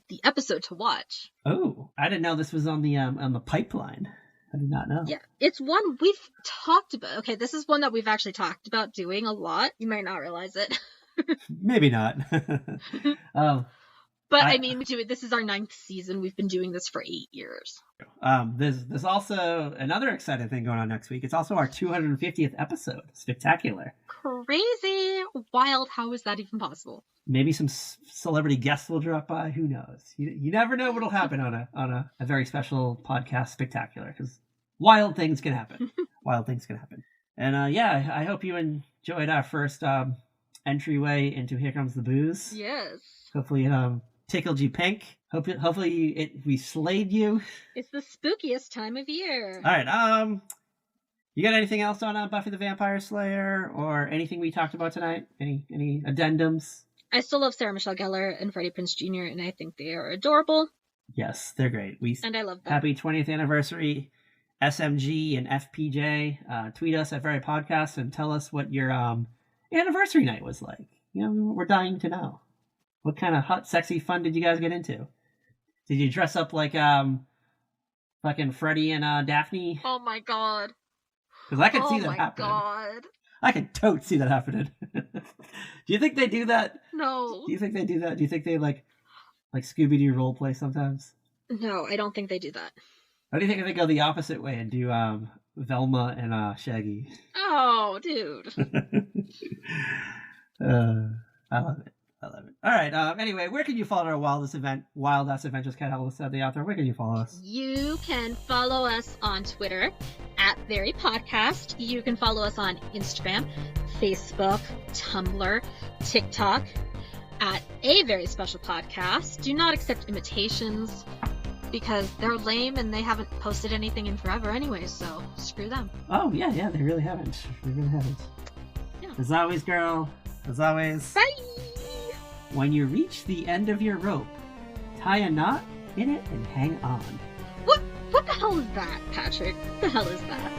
the episode to watch. Oh, I didn't know this was on the pipeline. I did not know. Yeah, it's one we've talked about. Okay, this is one that we've actually talked about doing a lot. You might not realize it. Maybe not. But I mean, this is our 9th season. We've been doing this for 8 years. There's also another exciting thing going on next week. It's also our 250th episode. Spectacular. Crazy. Wild. How is that even possible? Maybe some celebrity guests will drop by. Who knows? You never know what'll happen on a very special podcast spectacular, because wild things can happen. Wild things can happen. And yeah, I hope you enjoyed our first entryway into Here Comes the Booze. Yes. Hopefully it tickled you pink. Hopefully we slayed you. It's the spookiest time of year. All right. You got anything else on Buffy the Vampire Slayer, or anything we talked about tonight? Any addendums? I still love Sarah Michelle Gellar and Freddie Prinze Jr., and I think they are adorable. Yes, they're great. And I love them. Happy 20th anniversary, SMG and FPJ. Tweet us at Very Podcast and tell us what your anniversary night was like. You know, we're dying to know. What kind of hot, sexy fun did you guys get into? Did you dress up like fucking Freddie and Daphne? Oh my god. Because I can see that happening. Oh my god. I can totes see that happening. Do you think they do that? No. Do you think they do that? Do you think they like Scooby-Doo role play sometimes? No, I don't think they do that. What do you think if they go the opposite way and do Velma and Shaggy? Oh, dude. I love it. All right. Anyway, where can you follow our Wild Ass Adventures? Cat Ellis said the author. Where can you follow us? You can follow us on Twitter at Very Podcast. You can follow us on Instagram, Facebook, Tumblr, TikTok at A Very Special Podcast. Do not accept imitations because they're lame and they haven't posted anything in forever anyway, so screw them. Oh, yeah, they really haven't. Yeah. As always, girl, Bye! When you reach the end of your rope, tie a knot in it and hang on. What the hell is that, Patrick? What the hell is that?